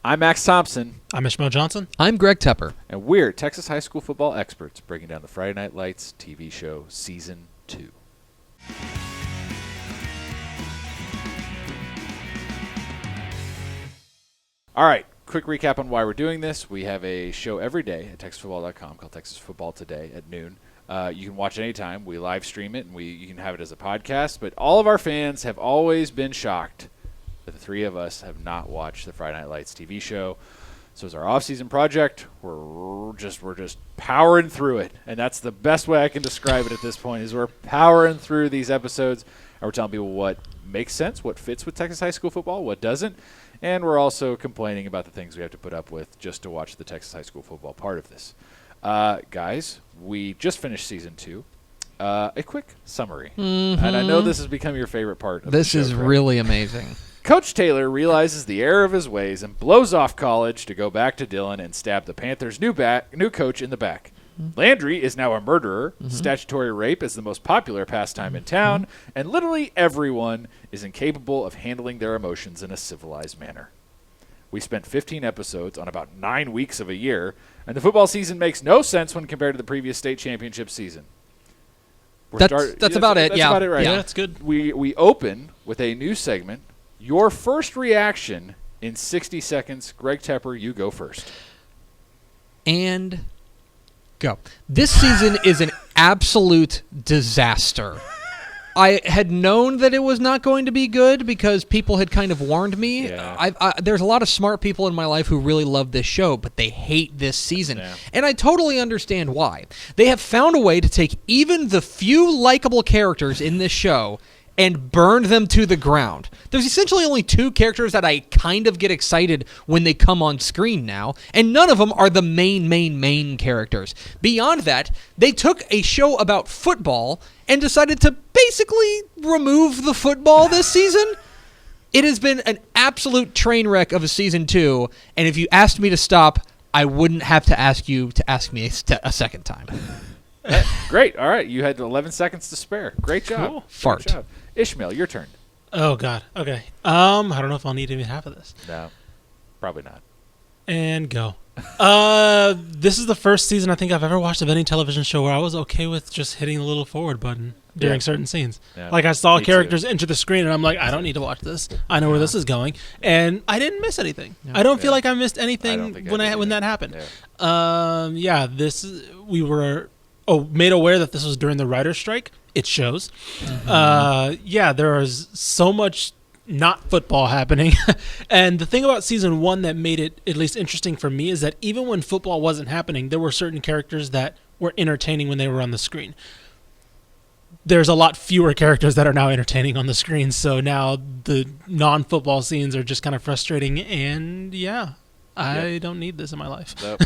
I'm Max Thompson. I'm Ishmael Johnson. I'm Greg Tepper. And we're Texas high school football experts breaking down the Friday Night Lights TV show Season 2. All right, quick recap on why we're doing this. We have a show every day at TexasFootball.com called Texas Football Today at noon. You can watch it anytime. We live stream it, and you can have it as a podcast. But all of our fans have always been shocked that the three of us have not watched the Friday Night Lights TV show. So as our off-season project, we're just powering through it. And that's the best way I can describe it at this point, is we're powering through these episodes, and we're telling people what makes sense, what fits with Texas high school football, what doesn't. And we're also complaining about the things we have to put up with just to watch the Texas high school football part of this. Guys, we just finished Season 2. A quick summary. Mm-hmm. And I know this has become your favorite part of the show. This is really amazing. Coach Taylor realizes the error of his ways and blows off college to go back to Dillon and stab the Panthers' new coach in the back. Mm-hmm. Landry is now a murderer. Mm-hmm. Statutory rape is the most popular pastime in town, and literally everyone is incapable of handling their emotions in a civilized manner. We spent 15 episodes on about 9 weeks of a year, and the football season makes no sense when compared to the previous state championship season. That's about it. That's yeah. about it, right? Yeah, that's good. We open with a new segment. Your first reaction in 60 seconds. Greg Tepper, you go first. And go. This season is an absolute disaster. I had known that it was not going to be good because people had kind of warned me. Yeah. There's a lot of smart people in my life who really love this show, but they hate this season. Yeah. And I totally understand why. They have found a way to take even the few likable characters in this show and burned them to the ground. There's essentially only 2 characters that I kind of get excited when they come on screen now, and none of them are the main characters. Beyond that, they took a show about football and decided to basically remove the football this season. It has been an absolute train wreck of a Season 2, and if you asked me to stop, I wouldn't have to ask you to ask me a second time. Great. All right. You had 11 seconds to spare. Great job. Cool. Fart. Great job. Ishmael, your turn. Oh, God. Okay. I don't know if I'll need even half of this. No, probably not. And go. This is the first season I think I've ever watched of any television show where I was okay with just hitting the little forward button during certain scenes. Yeah. Like I saw characters enter the screen and I'm like, I don't need to watch this. I know where this is going. And I didn't miss anything. Yeah. I don't feel like I missed anything when that happened. Yeah. We were made aware that this was during the writer's strike. It shows. Mm-hmm. There was so much not football happening. And the thing about Season 1 that made it at least interesting for me is that even when football wasn't happening, there were certain characters that were entertaining when they were on the screen. There's a lot fewer characters that are now entertaining on the screen, so now the non-football scenes are just kind of frustrating, and I don't need this in my life. Nope.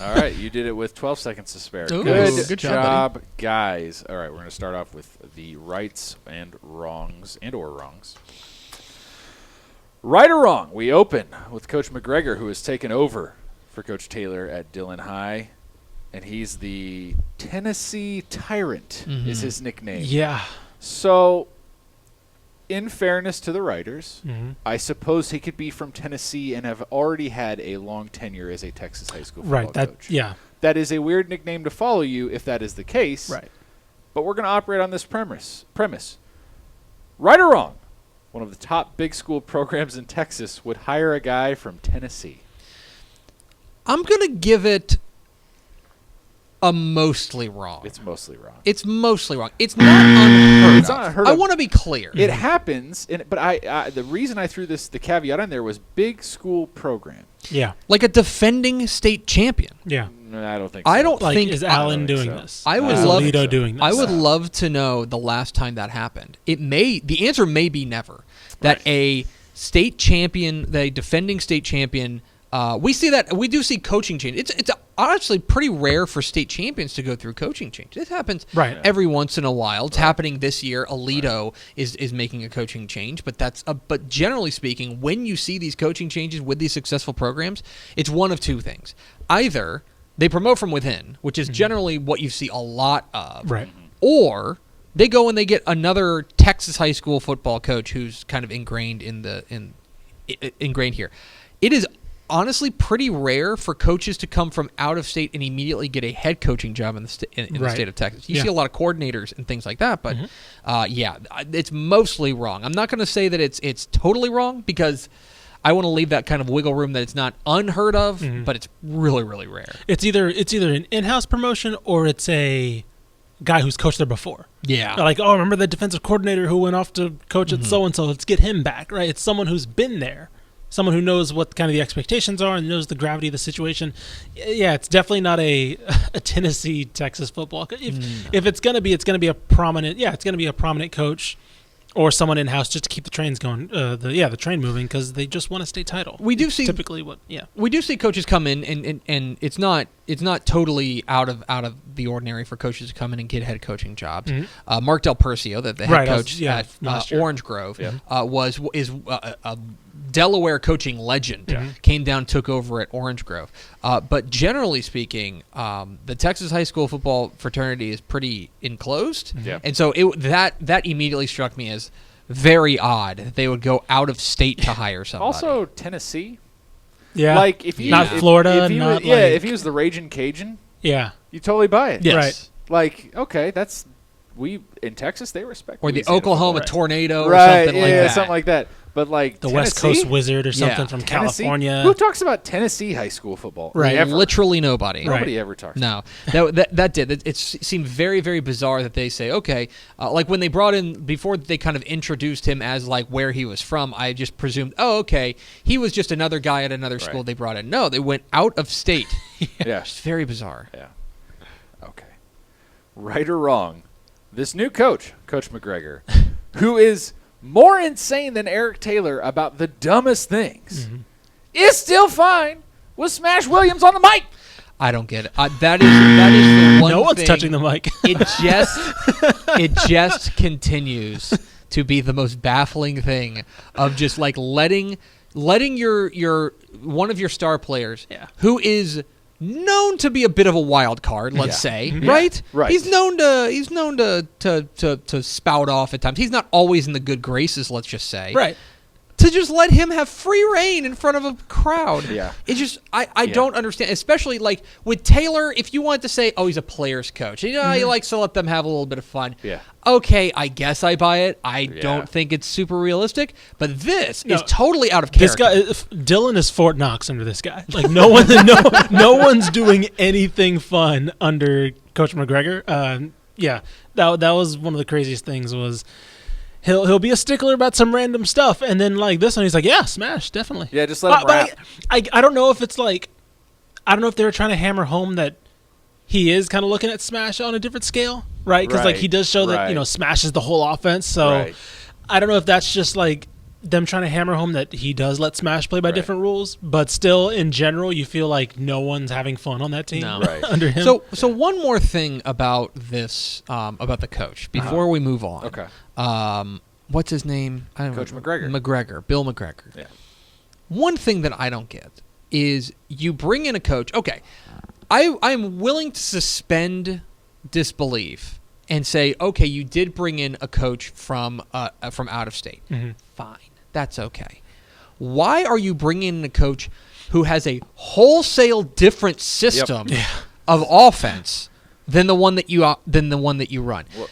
All right, you did it with 12 seconds to spare. Ooh, good job, job, guys. All right, we're going to start off with the rights and wrongs. Right or wrong, we open with Coach McGregor, who has taken over for Coach Taylor at Dillon High, and he's the Tennessee Tyrant is his nickname. Yeah. So, in fairness to the writers, I suppose he could be from Tennessee and have already had a long tenure as a Texas high school football coach. Yeah. That is a weird nickname to follow you if that is the case. Right. But we're going to operate on this premise. Right or wrong, one of the top big school programs in Texas would hire a guy from Tennessee. I'm going to give it a mostly wrong. It's mostly wrong. It's not unheard It's not unheard of. I want to be clear. It happens, but I the reason I threw the caveat in there was big school program. Yeah. Like a defending state champion. Yeah. No, I don't think so. I don't think is Allen doing this? I would is love Alito doing this? I would love to know the last time that happened. The answer may be never. That a state champion, the defending state champion, we do see coaching change. It's honestly pretty rare for state champions to go through coaching change. It happens every once in a while. It's happening this year. Alito is making a coaching change, but generally speaking, when you see these coaching changes with these successful programs, it's one of two things. Either they promote from within, which is generally what you see a lot of, or they go and they get another Texas high school football coach who's kind of ingrained here. It is honestly pretty rare for coaches to come from out of state and immediately get a head coaching job in the state of Texas. You see a lot of coordinators and things like that, but it's mostly wrong. I'm not going to say that it's totally wrong because I want to leave that kind of wiggle room that it's not unheard of, but it's really, really rare. It's either an in-house promotion or it's a guy who's coached there before. Yeah. Like, oh, remember the defensive coordinator who went off to coach at so-and-so? Let's get him back, right? It's someone who's been there, someone who knows what kind of the expectations are and knows the gravity of the situation. Yeah, it's definitely not a Tennessee, Texas football. If it's going to be, it's going to be a prominent, it's going to be a prominent coach or someone in-house just to keep the trains going, the train moving because they just won a state title. We do see typically we do see coaches come in and it's not totally out of the ordinary for coaches to come in and get head coaching jobs. Mark Del Percio, the head coach at Orange Grove, is a Delaware coaching legend. Came down, took over at Orange Grove. But generally speaking, the Texas high school football fraternity is pretty enclosed. And so that immediately struck me as very odd that they would go out of state to hire somebody. Also, Tennessee. Yeah. Like if you not Florida, if he was the Raging Cajun, you totally buy it. Yes. Right. Like, okay, we in Texas they respect. Or the Oklahoma tornado or right, something like that. something like that. But like the Tennessee? West Coast Wizard or something from Tennessee? California. Who talks about Tennessee high school football? Right, Ever? literally nobody. Nobody ever talks. No, that did. It seemed very, very bizarre that they say, okay, like when they brought in, before they kind of introduced him as like where he was from, I just presumed, oh, okay, he was just another guy at another school they brought in. No, they went out of state. It's very bizarre. Yeah. Okay. Right or wrong, this new coach, Coach McGregor, who is more insane than Eric Taylor about the dumbest things, is still fine with Smash Williams on the mic. I don't get it. That is the one. No one's thing. touching the mic. It just continues to be the most baffling thing of just like letting your one of your star players who is known to be a bit of a wild card, let's say, right? Right. He's known to spout off at times. He's not always in the good graces, let's just say. Right. To just let him have free reign in front of a crowd. Yeah. It's just I don't understand, especially like with Taylor, if you wanted to say, oh, he's a player's coach. He likes to let them have a little bit of fun. Yeah. Okay, I guess I buy it. I don't think it's super realistic, but this is totally out of character. This guy, Dylan is Fort Knox under this guy. Like no one's doing anything fun under Coach McGregor. That was one of the craziest things was he'll be a stickler about some random stuff, and then like this one he's like, yeah, Smash, definitely. Yeah, just let him rap. I don't know if it's like, I don't know if they were trying to hammer home that he is kind of looking at Smash on a different scale, right? Because like he does show that Smash is the whole offense. So I don't know if that's just like them trying to hammer home that he does let Smash play by different rules, but still in general you feel like no one's having fun on that team under him. So one more thing about this about the coach before we move on. Okay. What's his name? Coach McGregor. Bill McGregor. Yeah. One thing that I don't get is you bring in a coach. Okay. I'm willing to suspend disbelief and say, okay, you did bring in a coach from out of state. Fine. That's okay. Why are you bringing in a coach who has a wholesale different system of offense than the one that you run? Well,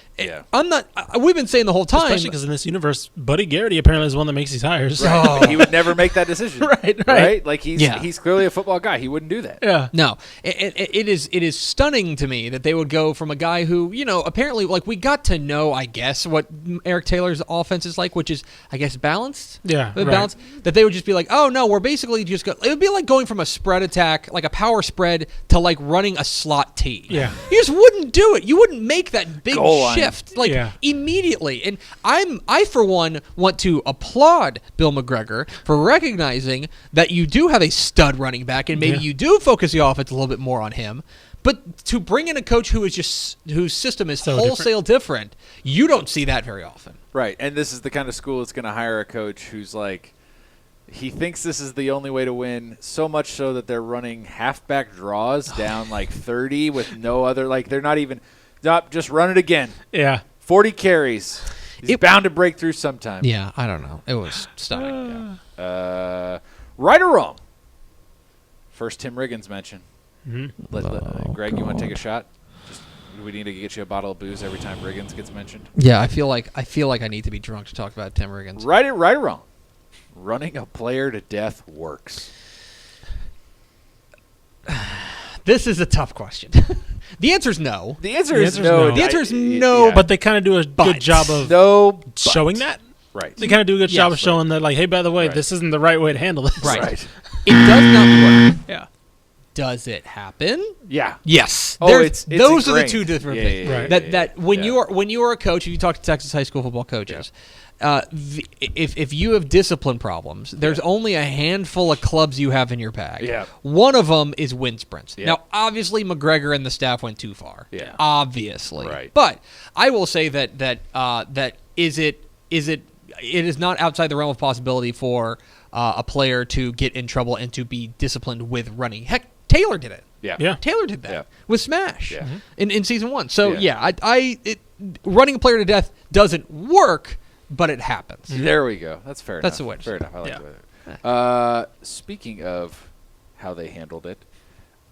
I'm not. We've been saying the whole time, especially because in this universe, Buddy Garrity apparently is one that makes these hires. Right. He would never make that decision. Right. Like he's clearly a football guy. He wouldn't do that. Yeah. No. It is stunning to me that they would go from a guy who apparently like we got to know I guess what Eric Taylor's offense is like, which is I guess balanced. Yeah. Balanced. That they would just be like, oh no, we're basically just it would be like going from a spread attack, like a power spread, to like running a slot T. Yeah. You just wouldn't do it. You wouldn't make that big shift immediately. And I for one want to applaud Bill McGregor for recognizing that you do have a stud running back and maybe you do focus the offense a little bit more on him. But to bring in a coach whose system is so wholesale different, you don't see that very often. Right. And this is the kind of school that's going to hire a coach who's like, he thinks this is the only way to win, so much so that they're running halfback draws down like 30 with no other, like they're not even, just run it again. Yeah. 40 carries. He's bound to break through sometime. Yeah, I don't know. It was stunning. Right or wrong, First Tim Riggins mention. Mm-hmm. Greg, you want to take a shot? Do we need to get you a bottle of booze every time Riggins gets mentioned? Yeah, I feel like I need to be drunk to talk about Tim Riggins. Right or wrong? Running a player to death works. This is a tough question. The answer is no. The answer is no. The answer is no, But they kind of do a good job of showing that. Right. They kind of do a good job of showing that, like, hey, by the way, this isn't the right way to handle this. Right. It does not work. Yeah. Does it happen? Yeah. Yes. Oh, it's those are the ingrained. two different Yeah, things. yeah, yeah, that yeah, that when you are a coach, if you talk to Texas high school football coaches, if you have discipline problems, there's only a handful of clubs you have in your bag. Yeah. One of them is wind sprints. Yeah. Now, obviously, McGregor and the staff went too far. Yeah. Obviously. Right. But I will say that it is not outside the realm of possibility for a player to get in trouble and to be disciplined with running. Heck, Taylor did it. Yeah. Taylor did that with Smash in season 1. So running a player to death doesn't work, but it happens. There we go. That's fair enough. That's the way. Fair enough. I like that. Speaking of how they handled it,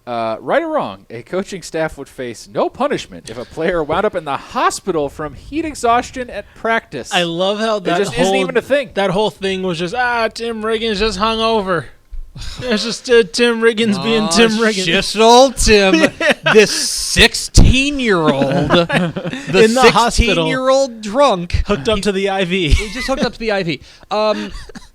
right or wrong, a coaching staff would face no punishment if a player wound up in the hospital from heat exhaustion at practice. I love how that just isn't even a thing. That whole thing was just, Tim Riggins just hung over. It's just Tim Riggins being Tim Riggins. Just old Tim, this 16-year-old, the in the hospital, 16-year-old drunk, hooked up to the IV. He just hooked up to the IV.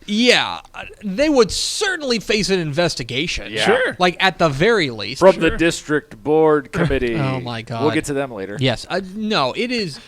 Yeah, they would certainly face an investigation. Yeah. Sure. Like, at the very least. From the district board committee. Oh, my God. We'll get to them later. Yes. No, it is.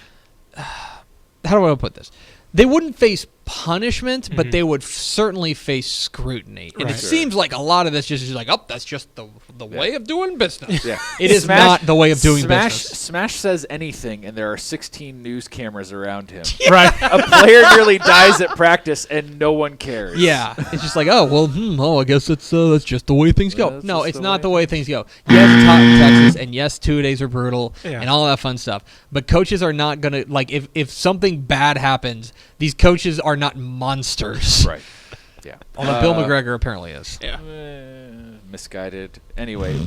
How do I put this? They wouldn't face punishment, but they would certainly face scrutiny. And it seems like a lot of this just is like, that's just the way of doing business. Yeah. It is not the way of doing business. Smash says anything, and there are 16 news cameras around him. Right. A player nearly dies at practice, and no one cares. Yeah. It's just like, I guess that's just the way things go. That's No, just it's the not way the way things go. Yes, it's hot in Texas, and yes, 2 days are brutal, and all that fun stuff. But coaches are not going to, like, if something bad happens, these coaches are not monsters. Right. Yeah. Although Bill McGregor apparently is. Yeah. Misguided. Anyway,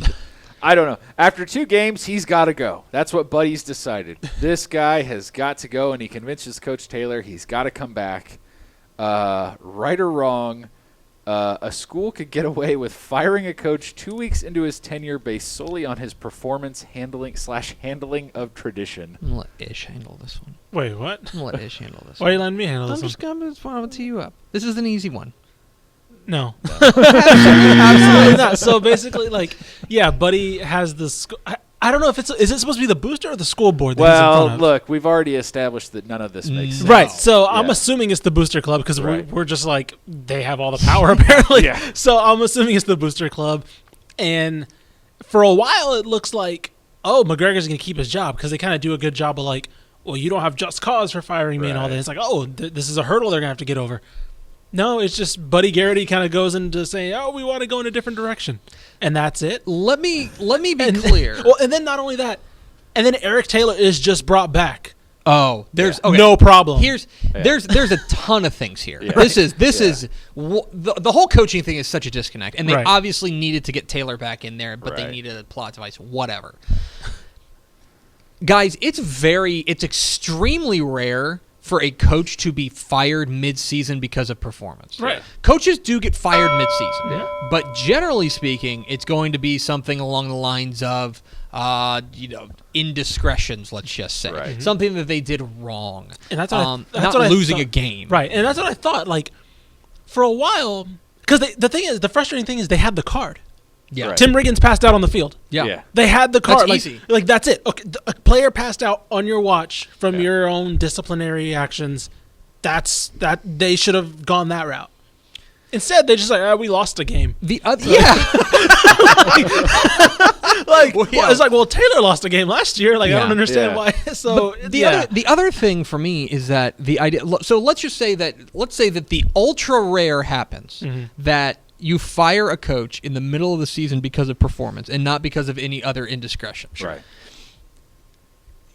I don't know. After 2 games, he's got to go. That's what Buddy's decided. This guy has got to go, and he convinces Coach Taylor he's got to come back. Right or wrong, a school could get away with firing a coach 2 weeks into his tenure based solely on his performance handling of tradition. I'm going to let Ish handle this one. Wait, what? I'm going to let Ish handle this Why one. are you letting me handle I'm this just going to tee you up. This is an easy one. No. Absolutely not. So basically, Buddy has the I don't know if is it supposed to be the booster or the school board that he's in Well, front of? look, we've already established that none of this makes sense. Right. So I'm Yeah. assuming it's the booster club because Right. we're just like, they have all the power apparently. Yeah. So I'm assuming it's the booster club. And for a while, it looks like, McGregor's going to keep his job because they kind of do a good job of like, well, you don't have just cause for firing me and all that. It's like, this is a hurdle they're going to have to get over. No, it's just Buddy Garrity kind of goes into saying, we want to go in a different direction. And that's it. Let me be clear. Well, and then not only that, and then Eric Taylor is just brought back. There's no problem. There's a ton of things here. Yeah. This is the whole coaching thing is such a disconnect, and they obviously needed to get Taylor back in there, but they needed a plot device, whatever. Guys, it's extremely rare for a coach to be fired mid-season because of performance. Right. Coaches do get fired mid-season, but generally speaking, it's going to be something along the lines of indiscretions, let's just say. Right. Something that they did wrong. And that's not losing a game. Right. And that's what I thought. Like, for a while, because the frustrating thing is they had the card. Yeah. Right. Tim Riggins passed out on the field. Yeah. They had the card. That's easy. Like, that's it. Okay, a player passed out on your watch from your own disciplinary actions. That they should have gone that route. Instead, they just we lost a game. The other, It's like, well, Taylor lost a game last year. Like, I don't understand why. So the other thing for me is that the idea. So let's say that the ultra rare happens that you fire a coach in the middle of the season because of performance and not because of any other indiscretion. Sure.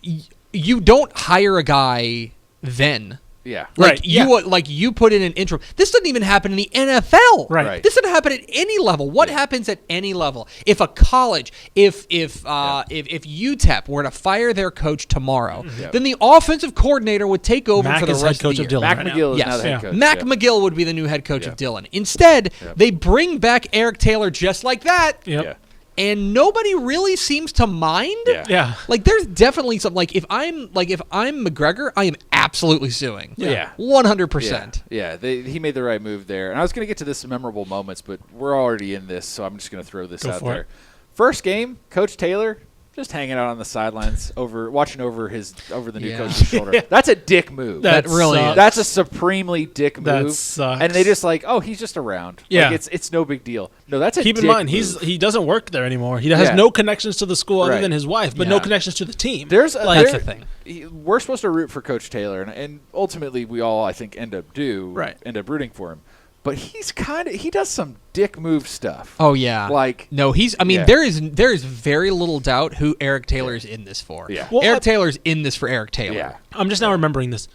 Right. You don't hire a guy then Yeah. Right, You put in an interim. This doesn't even happen in the NFL. Right. This doesn't happen at any level. What happens at any level? If a college, if UTEP were to fire their coach tomorrow, then the offensive coordinator would take over Mac for the is rest head coach of the of year. Dillon Mac right McGill now. is now the head coach. Mac McGill would be the new head coach of Dillon. Instead, they bring back Eric Taylor just like that. Yep. Yeah. And nobody really seems to mind. Yeah. Like there's definitely some if I'm McGregor, I am absolutely suing. Yeah. 100%. Yeah, he made the right move there. And I was going to get to this memorable moments, but we're already in this, so I'm just going to throw this out there. First game, Coach Taylor just hanging out on the sidelines, watching over the new coach's shoulder. That's a dick move. That really is. That's a supremely dick move. That sucks. And they just he's just around. Yeah. Like, it's no big deal. No, that's a Keep in dick mind, move. he doesn't work there anymore. He has no connections to the school other than his wife, but no connections to the team. That's the thing. We're supposed to root for Coach Taylor, and ultimately we all, I think, end up rooting for him. But he does some dick move stuff. Oh yeah. There is very little doubt who Eric Taylor is in this for. Yeah. Well, Eric Taylor is in this for Eric Taylor. Yeah. I'm just now remembering this.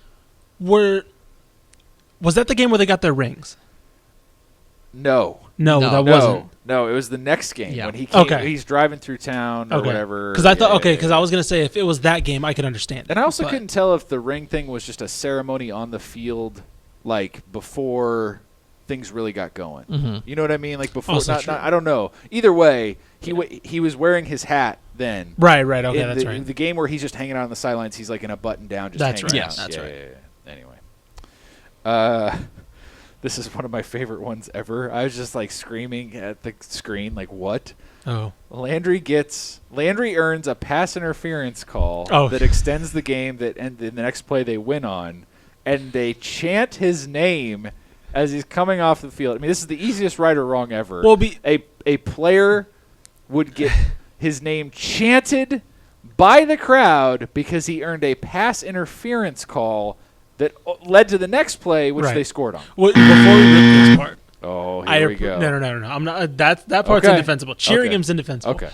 Was that the game where they got their rings? No, that wasn't. No, it was the next game Yeah. when he came. Okay. He's driving through town or whatever. Because I thought, because I was going to say if it was that game, I could understand. And I also couldn't tell if the ring thing was just a ceremony on the field, like before things really got going. Mm-hmm. You know what I mean? Like before, Also not, true. I don't know. Either way, he was wearing his hat then. Right. Okay, In that's the, right. The game where he's just hanging out on the sidelines, he's like in a button down, just That's hanging right. out. Yes, that's right. Yeah. Anyway, this is one of my favorite ones ever. I was just like screaming at the screen, like, "What?" Oh. Landry earns a pass interference call that extends the game. And the next play they win on, and they chant his name as he's coming off the field. I mean, this is the easiest right or wrong ever. Well, a player would get his name chanted by the crowd because he earned a pass interference call that led to the next play, which they scored on. Before we rip this part. Oh, here we go. No. I'm not. That part's indefensible. Cheeringham's indefensible. Okay.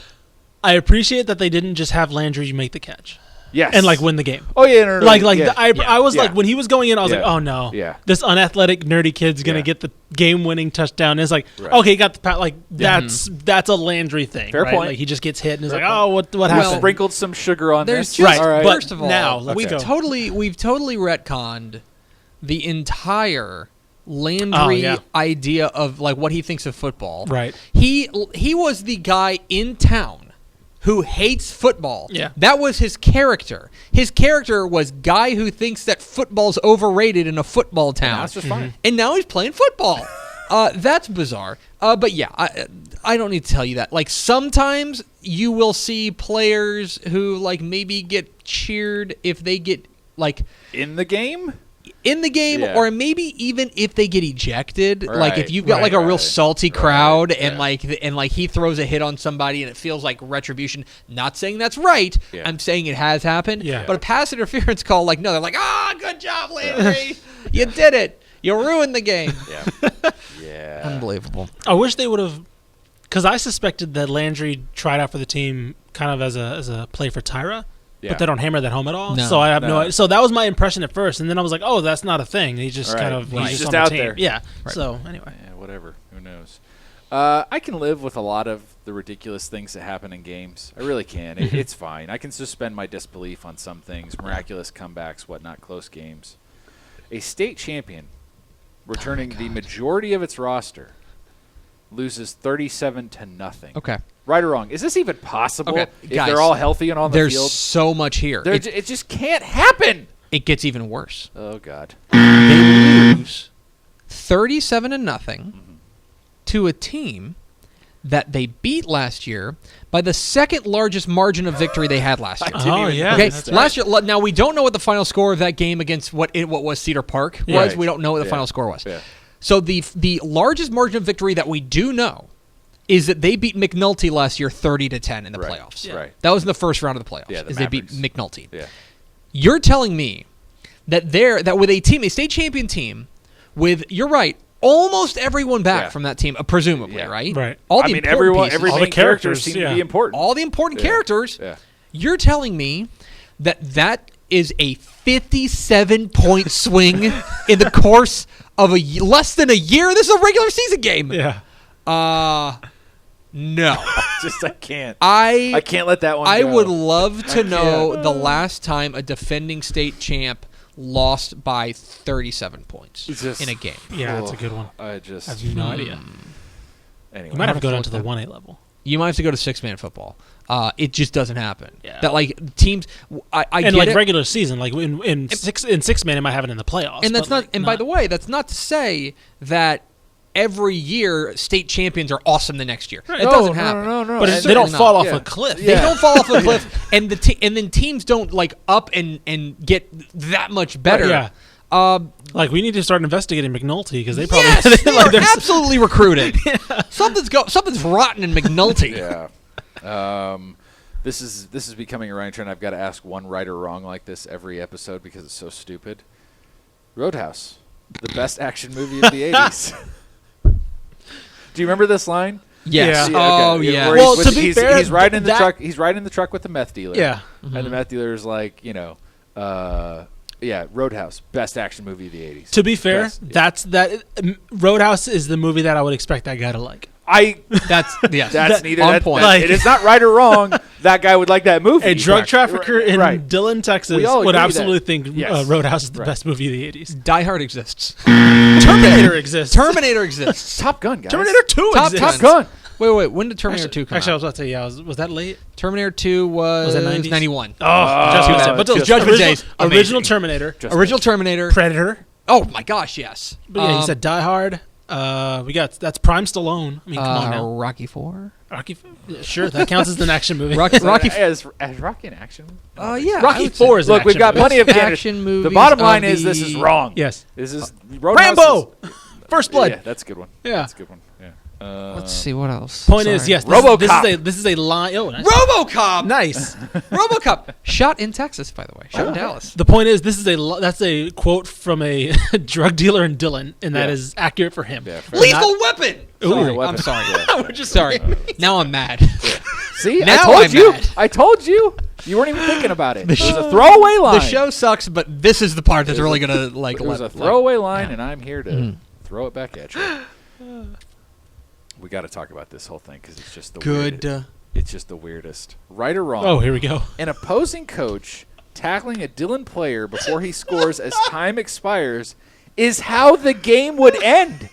I appreciate that they didn't just have Landry make the catch. Yes. And win the game. Oh yeah, no. I was like, when he was going in, I was like, oh no, this unathletic nerdy kid's gonna get the game-winning touchdown. And it's like, okay, he got the pat. That's a Landry thing. Fair right? point. Like he just gets hit and he's like, oh, what happened? Sprinkled some sugar on this. Just, all right. First of all, now we've totally retconned the entire Landry idea of what he thinks of football. Right. He was the guy in town who hates football. Yeah. That was his character. His character was guy who thinks that football's overrated in a football town. That's just fine. And now he's playing football. That's bizarre. But yeah, I don't need to tell you that. Sometimes you will see players who maybe get cheered if they get in the game. Or maybe even if they get ejected, Right. if you've got a real salty crowd and yeah. he throws a hit on somebody and it feels like retribution. Not saying that's right. Yeah. I'm saying it has happened. Yeah. But a pass interference call, no, they're like, good job, Landry. You did it. You ruined the game. Yeah. Unbelievable. I wish they would have, because I suspected that Landry tried out for the team kind of as a play for Tyra. Yeah. But they don't hammer that home at all. No. So I have no idea. So that was my impression at first. And then I was like, oh, that's not a thing. He's just he's just on out the team. there. Yeah. Right. So anyway. Yeah, whatever. Who knows? I can live with a lot of the ridiculous things that happen in games. I really can. It's fine. I can suspend my disbelief on some things, miraculous comebacks, whatnot, close games. A state champion returning the majority of its roster loses 37-0. Okay. Right or wrong? Is this even possible? Okay, if guys, they're all healthy and on the There's field? so much here. It just can't happen. It gets even worse. Oh, God. They lose 37-0 to a team that they beat last year by the second largest margin of victory they had last year. Oh, yeah. Okay, That's last year. Now we don't know what the final score of that game against what was Cedar Park was. Right. We don't know what the Yeah. final score was. Yeah. So the largest margin of victory that we do know is that they beat McNulty last year 30-10 in the Right. playoffs. Yeah. Right. That was in the first round of the playoffs. Yeah, the they beat Mavericks. McNulty. Yeah. You're telling me that with a state champion team, with, you're right, almost everyone back from that team, presumably, Yeah. right? Right. All the important pieces, every all main the character characters seem to be important. all the important characters. Yeah. You're telling me that is a 57-point swing in the course of less than a year. This is a regular season game. Yeah. No. I can't. I can't let that one go. I would love to know the last time a defending state champ lost by 37 points in a game. Yeah, that's a good one. I have no idea. Anyway, You might have to go down to the 1A level. You might have to go to 6-man football. It just doesn't happen. Yeah. That like teams, I and get like it. regular season, like in 6-man, it might have it in the playoffs. And that's but, not. like, And by the way, that's not to say that every year state champions are awesome the next year. Right. It doesn't happen. No. but It's they don't certainly fall not. off a cliff. They don't fall off a cliff, and and then teams don't like up and get that much better. Yeah. Like we need to start investigating McNulty because they probably Yes, they like, are absolutely recruited. Something's rotten in McNulty. Yeah. This is becoming a running trend. I've got to ask one right or wrong like this every episode because it's so stupid. Roadhouse, the best action movie of the 80s. Do you remember this line? Yes. Yeah. Oh, Okay. yeah. Where Well, he's, to be fair, he's riding in the that- truck. He's riding in the truck with the meth dealer. Yeah. And the meth dealer's like, Roadhouse, best action movie of the 80s. To be fair, Best, Roadhouse is the movie that I would expect that guy to like. That's neither on that, point. that- Like- it is not right or wrong. That guy would like that movie. A drug trafficker in Right. Dillon, Texas We all would agree absolutely that. think Yes. Roadhouse is the Right. best movie of the 80s. Die Hard exists. Terminator exists. Terminator exists. Top Gun, guys. Terminator 2 Top exists. Top Gun. Wait. When did Terminator 2 come Actually, I out? was about to say, yeah, was that late? Terminator 2 was that 90s? 91. Oh, just too missed bad. it. But those Just Judgment original, Day's amazing. original Terminator, Just Original Terminator. Predator. Oh my gosh, yes. But yeah, he said Die Hard. That's Prime Stallone. I mean, come on now. Rocky 4. Rocky, sure, that counts as an action movie. Rocky. As Rocky in action. Yeah. I Rocky would say- 4 is an Look, we've action got movie. plenty of candidates. action movies. The bottom of line is this is wrong. Yes. This is Roadhouse Rambo. is- First Blood. Yeah, that's a good one. Yeah. That's a good one. Yeah. Let's see what else. Point is, yes, RoboCop. this is a line. Oh, nice. RoboCop. Nice. RoboCop. Shot in Texas, by the way. Shot in Dallas. The point is, that's a quote from a drug dealer in Dillon, and that Yeah. is accurate for him. Yeah, fair Lethal Weapon. Ooh. Sorry, Weapon. I'm sorry. Yeah. We're just Sorry. Now I'm mad. See, Now I told I'm you. mad. I told you. You weren't even thinking about it. It was a throwaway line. The show sucks, but this is the part that's really gonna like. It was a let- throwaway line, yeah. and I'm here to throw it back at you. We got to talk about this whole thing because it's just the Good. weirdest. It's just the weirdest. Right or wrong? Oh, here we go. An opposing coach tackling a Dillon player before he scores as time expires is how the game would end.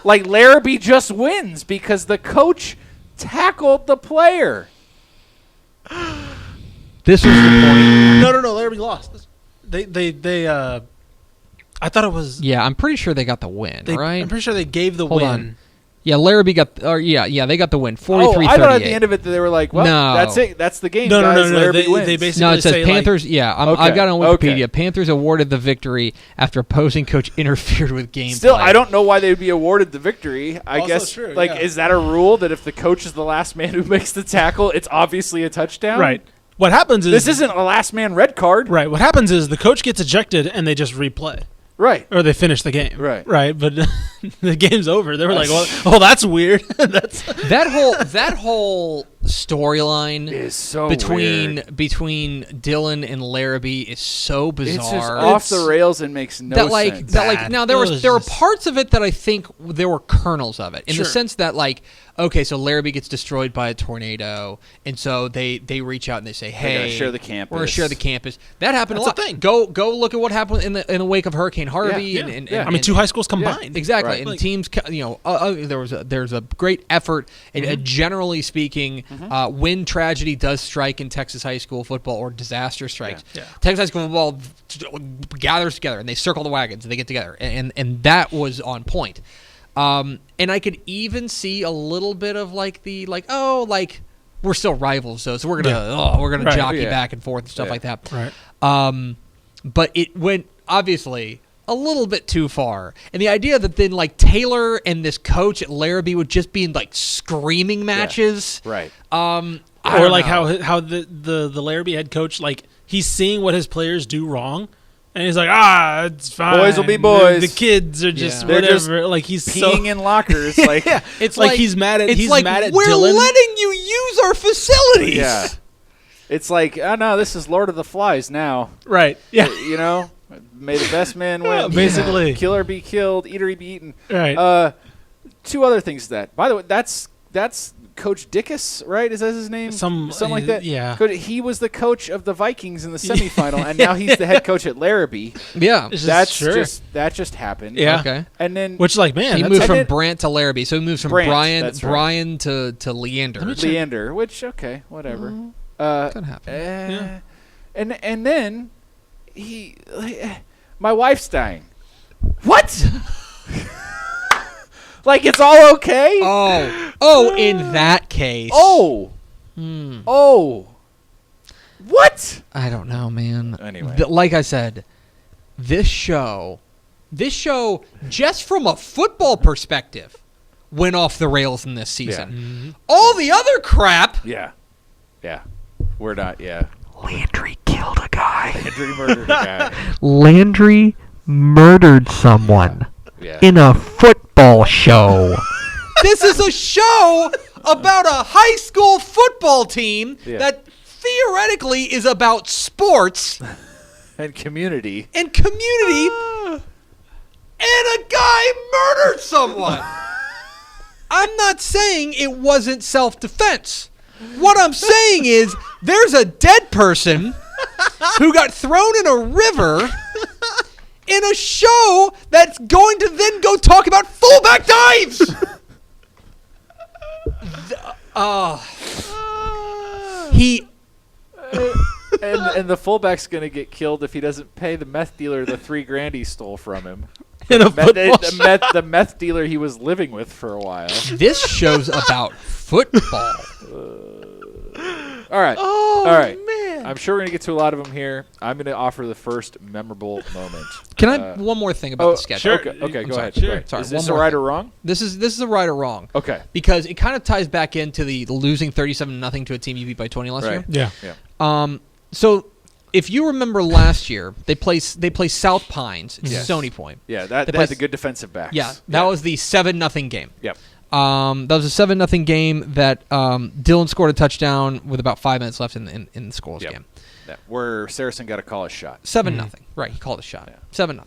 Like Larrabee just wins because the coach tackled the player. This was the point. No. Larrabee lost. They. I thought it was. Yeah, I'm pretty sure they got the win, right? I'm pretty sure they gave the Hold win. on. Yeah, Larrabee got. Or yeah, they got the win. 43-38. Oh, I thought at the end of it that they were like, well, No. that's it. That's the game, No. guys. Larrabee wins. They basically No, it says say Panthers. Like, I've got it on Wikipedia. Okay. Panthers awarded the victory after opposing coach interfered with game Still, play. I don't know why they would be awarded the victory. I Also guess, true, like, yeah. is that a rule that if the coach is the last man who makes the tackle, it's obviously a touchdown? right. What happens is This isn't a last man red card. right. What happens is the coach gets ejected and they just replay. Right. Or they finish the game. Right. Right. But the game's over. They were like, well, that's weird. That's that whole storyline Is so between weird. Dylan and Larrabee is so bizarre. It's just off the rails and makes no sense. Now there were parts of it that I think there were kernels of it in the Sure. sense that okay, so Larrabee gets destroyed by a tornado, and so they reach out and they say, hey, gotta share the campus. We're gonna share the campus. That happened That's a a lot. thing. Go look at what happened in the wake of Hurricane Harvey. Yeah. And I mean, two high schools combined. Exactly, Right. and Like- teams, there's a great effort. And generally speaking, when tragedy does strike in Texas high school football or disaster strikes, Yeah. Texas high school football gathers together and they circle the wagons and they get together, and that was on point. And I could even see a little bit of we're still rivals though, so we're gonna Right. jockey Yeah. back and forth and stuff Yeah. like that. Right. But it went obviously a little bit too far, and the idea that then Taylor and this coach at Larrabee would just be in screaming matches, Right. I Or don't like know. how the Larrabee head coach, he's seeing what his players do wrong, and he's like, it's fine. Boys will be boys. The kids are just Yeah. They're just whatever. He's Peeing so in lockers. yeah. It's like he's mad at it's he's like mad at we're Dylan. letting you use our facilities. Yeah. It's like, oh no, this is Lord of the Flies now. Right. Yeah. You know, may the best man win. Basically. Killer be killed, eater be eaten. Right. Two other things to that. By the way, that's Coach Dickus, right? Is that his name? Something like that. Yeah. He was the coach of the Vikings in the semifinal, and now he's the head coach at Larrabee. Yeah. That just happened. Yeah. Okay. And then Which, like, man, he that's moved from it- Brant to Larrabee, so he moves from Brant, Brian that's right. Brian to Leander. Leander, which okay, whatever. Could happen. Yeah. And then my wife's dying. What? Like it's all okay? Oh, in that case. Oh. What? I don't know, man. Anyway. Like I said, this show, just from a football perspective, went off the rails in this season. Yeah. Mm-hmm. All the other crap. Yeah. We're not. Yeah. Landry killed a guy. Landry murdered a guy. Landry murdered someone Yeah. in a football show. This is a show about a high school football team that theoretically is about sports And community. and community, and a guy murdered someone. I'm not saying it wasn't self-defense. What I'm saying is there's a dead person who got thrown in a river in a show that's going to then go talk about fullback dives. He and the fullback's gonna get killed if he doesn't pay the meth dealer the $3,000 he stole from him. In a football The meth dealer he was living with for a while. This show's about football. All right. Oh, All right. man. I'm sure we're gonna get to a lot of them here. I'm gonna offer the first memorable moment. Can I one more thing about the schedule? Sure. Okay. I'm Go sorry. ahead. Sure. Go ahead. Sorry, Is one this a more right thing. or wrong? This is a right or wrong. Okay. Because it kind of ties back into the losing 37-0 to a team you beat by 20 last year. Yeah. Yeah. So if you remember last year, they play South Pines. It's Yes. Stony Point. Yeah. They play- had the good defensive backs. Yeah, that was the 7-0 game. Yep. That was a 7-0 game that Dylan scored a touchdown with about 5 minutes left in the scoreless Yep. game. Yeah. Where Saracen got to call a shot. 7-0. Right, he called a shot. Yeah. 7-0.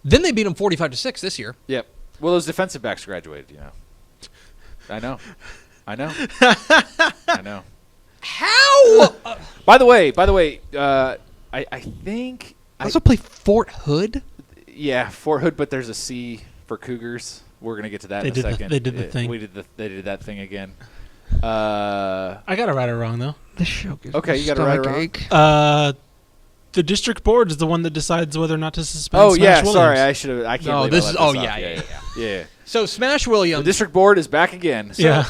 Then they beat them 45-6 this year. Yep. Well, those defensive backs graduated. You know. I know. I know. How? By the way, I think Also play Fort Hood. yeah, Fort Hood, but there's a C for Cougars. We're gonna get to that in a second. They did the thing. They did that thing again. I got it right or wrong, though. This show gives Okay, me you got it right or stomachache. The district board is the one that decides whether or not to suspend Oh Smash yeah, Williams. sorry, I should have. I can't. No, believe this I is- let oh, off. yeah. yeah. So Smash The Williams. district board is back again. So, Yeah.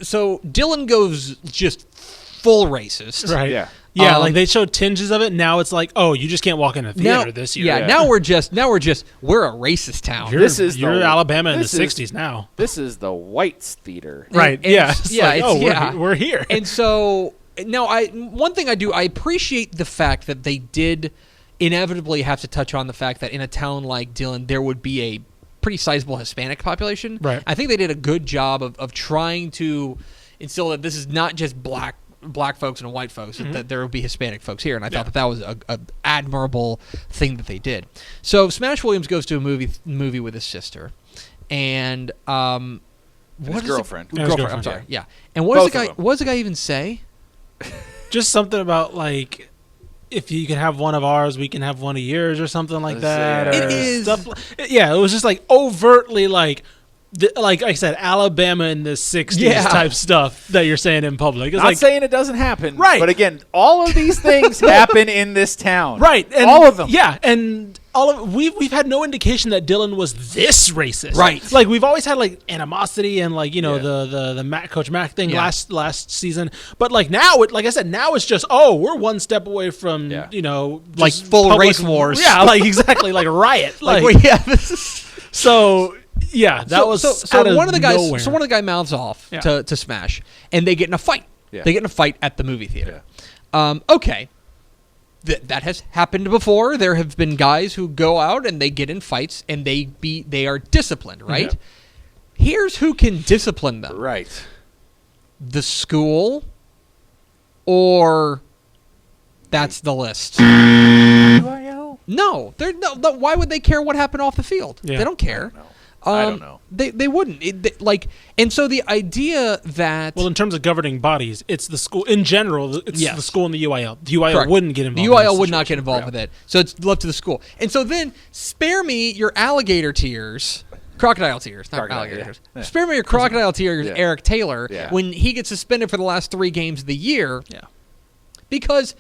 So Dylan goes just full racist. Right. Yeah. Yeah, Um, like they showed tinges of it. Now it's like, oh, you just can't walk in a theater Now, this year. yeah, Yeah. now we're a racist town. You're, This is you're the- Alabama in the this is- '60s now. This is the Whites Theater. Right. and- Yeah. It's yeah, like, it's- oh, yeah. we're here. And so now one thing I appreciate the fact that they did inevitably have to touch on the fact that in a town like Dillon there would be a pretty sizable Hispanic population. Right. I think they did a good job of trying to instill that this is not just black folks and white folks, that there will be Hispanic folks here, and I thought that was a admirable thing that they did. So Smash Williams goes to a movie with his sister, and His girlfriend. Girlfriend, I'm sorry. Yeah. And Both of them. what does the guy even say? Just something about like, if you can have one of ours, we can have one of yours, or something like that. Yeah. or It is- stuff. Yeah, it was just like overtly like I said, Alabama in the '60s type stuff that you're saying in public. It's Not like, saying it doesn't happen, Right. But again, all of these things happen in this town, right, and all of them. Yeah, and all of we've had no indication that Dylan was this racist. Right. Like we've always had like animosity and like Yeah. the Mac, Coach Mac thing Yeah. last season, but like now, like I said, now it's just we're one step away from Yeah. Like just full public- race wars. Yeah, like exactly, like a riot. Like, this is so. Yeah, that was so out of one of the guys. nowhere. So one of the guy mouths off Yeah. to Smash, and they get in a fight. Yeah. They get in a fight at the movie theater. Okay, that has happened before. There have been guys who go out and they get in fights and they are disciplined. Right. Here's who can discipline them: Right. the school or that's the list. UIL? No, why would they care what happened off the field? Yeah. They don't care. I don't know. They wouldn't. And so the idea that Well, in terms of governing bodies, it's the school in general. It's Yes. the school and the UIL. The UIL Correct. wouldn't get involved. The UIL in this would not get situation. involved with it. So it's left to the school. And so then spare me your alligator tears. Crocodile tears, not Crocodile, alligator yeah. tears. Yeah. Spare me your crocodile tears, Yeah. Eric Taylor, Yeah. when he gets suspended for the last 3 games of the year. Yeah. Because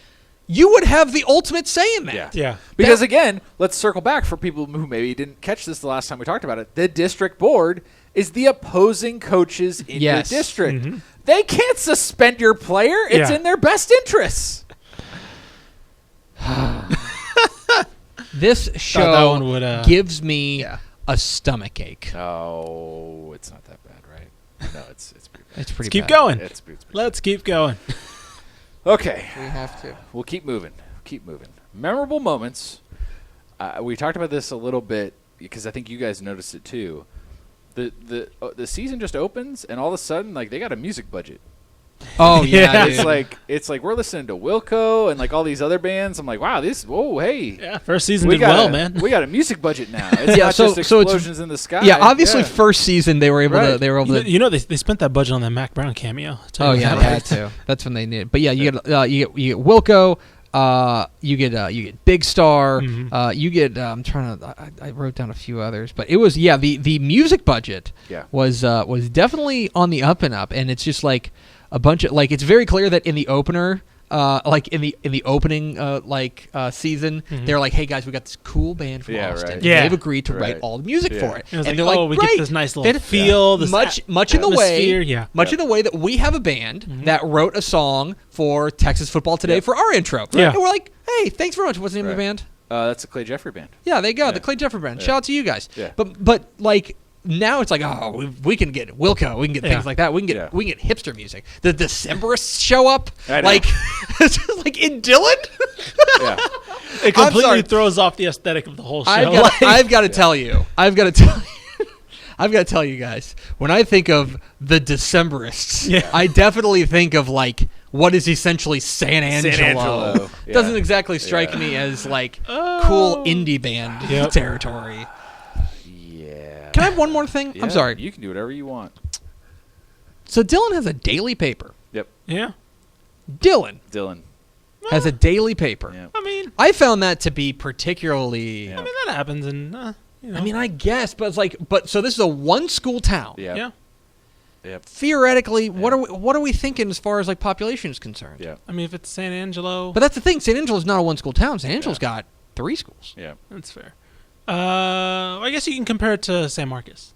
you would have the ultimate say in that. Yeah. Yeah. Because again, let's circle back for people who maybe didn't catch this the last time we talked about it. The district board is the opposing coaches in Yes. your district. They can't suspend your player. It's Yeah. in their best interests. This that show one would, gives me Yeah. a stomach ache. Oh, it's not that bad, right? No, it's pretty bad. It's pretty Let's keep bad. going. It's pretty Let's keep going. Okay. We have to. We'll keep moving. Keep moving. Memorable moments. We talked about this a little bit because I think you guys noticed it too. The season just opens and all of a sudden like they got a music budget. Oh yeah, Yeah. dude. It's like we're listening to Wilco and like all these other bands. I'm like, wow, hey. Yeah. First season We did got well, a, man. We got a music budget now. It's Yeah, not so- just so it's- explosions in the sky. Yeah, obviously Yeah. first season they were able to Right. they were able to You know they spent that budget on that Mac Brown cameo. I'll tell Oh you yeah, that. they had to. That's when they needed. But yeah, you get Wilco. You get Big Star. Mhm. You get. I'm trying to. I wrote down a few others, but it was the music budget Yeah. was definitely on the up and up, and it's just like a bunch of like it's very clear that in the opener. Like in the opening season, they're like, "Hey guys, we got this cool band from Yeah, Austin. right. And Yeah. They've agreed to write Right. all the music Yeah. for it." It was And like, they're like, we "Great." get this nice little Then- feel. This much in the way, atmosphere, yeah. much in the way that we have a band that wrote a song for Texas Football Today Yep. for our intro. Yeah. And we're like, hey, thanks very much. What's the name of the Right. band? That's a Clay Jeffrey band. Yeah, there you go. Yeah. The Clay Jeffrey band. Yeah. Shout out to you guys. Yeah. But like now it's like, oh, we can get Wilco. We can get Yeah. things like that. We can get hipster music. The Decemberists show up. I know. Like it's just like in Dylan. Yeah. It I'm completely sorry. throws off the aesthetic of the whole show. I've got to tell you. I've got to tell you guys. When I think of the Decemberists, Yeah. I definitely think of like what is essentially San Angelo. Yeah. Doesn't exactly strike Yeah. me as like Oh. cool indie band Yep. territory. Yeah. Can I have one more thing? Yeah, I'm sorry. You can do whatever you want. So Dylan has a daily paper. Yep. Yeah. Dylan Dylan. has a daily paper. Yeah. I mean, I found that to be particularly. Yeah. that happens, and you know. I mean, I guess, but it's like, so this is a one school town. Yeah. yeah. Yep. Theoretically, what are we thinking as far as like population is concerned? Yeah. I mean, if it's San Angelo, But that's the thing. San Angelo's not a one school town. San Angelo's got 3 schools. Yeah. that's fair. I guess you can compare it to San Marcos.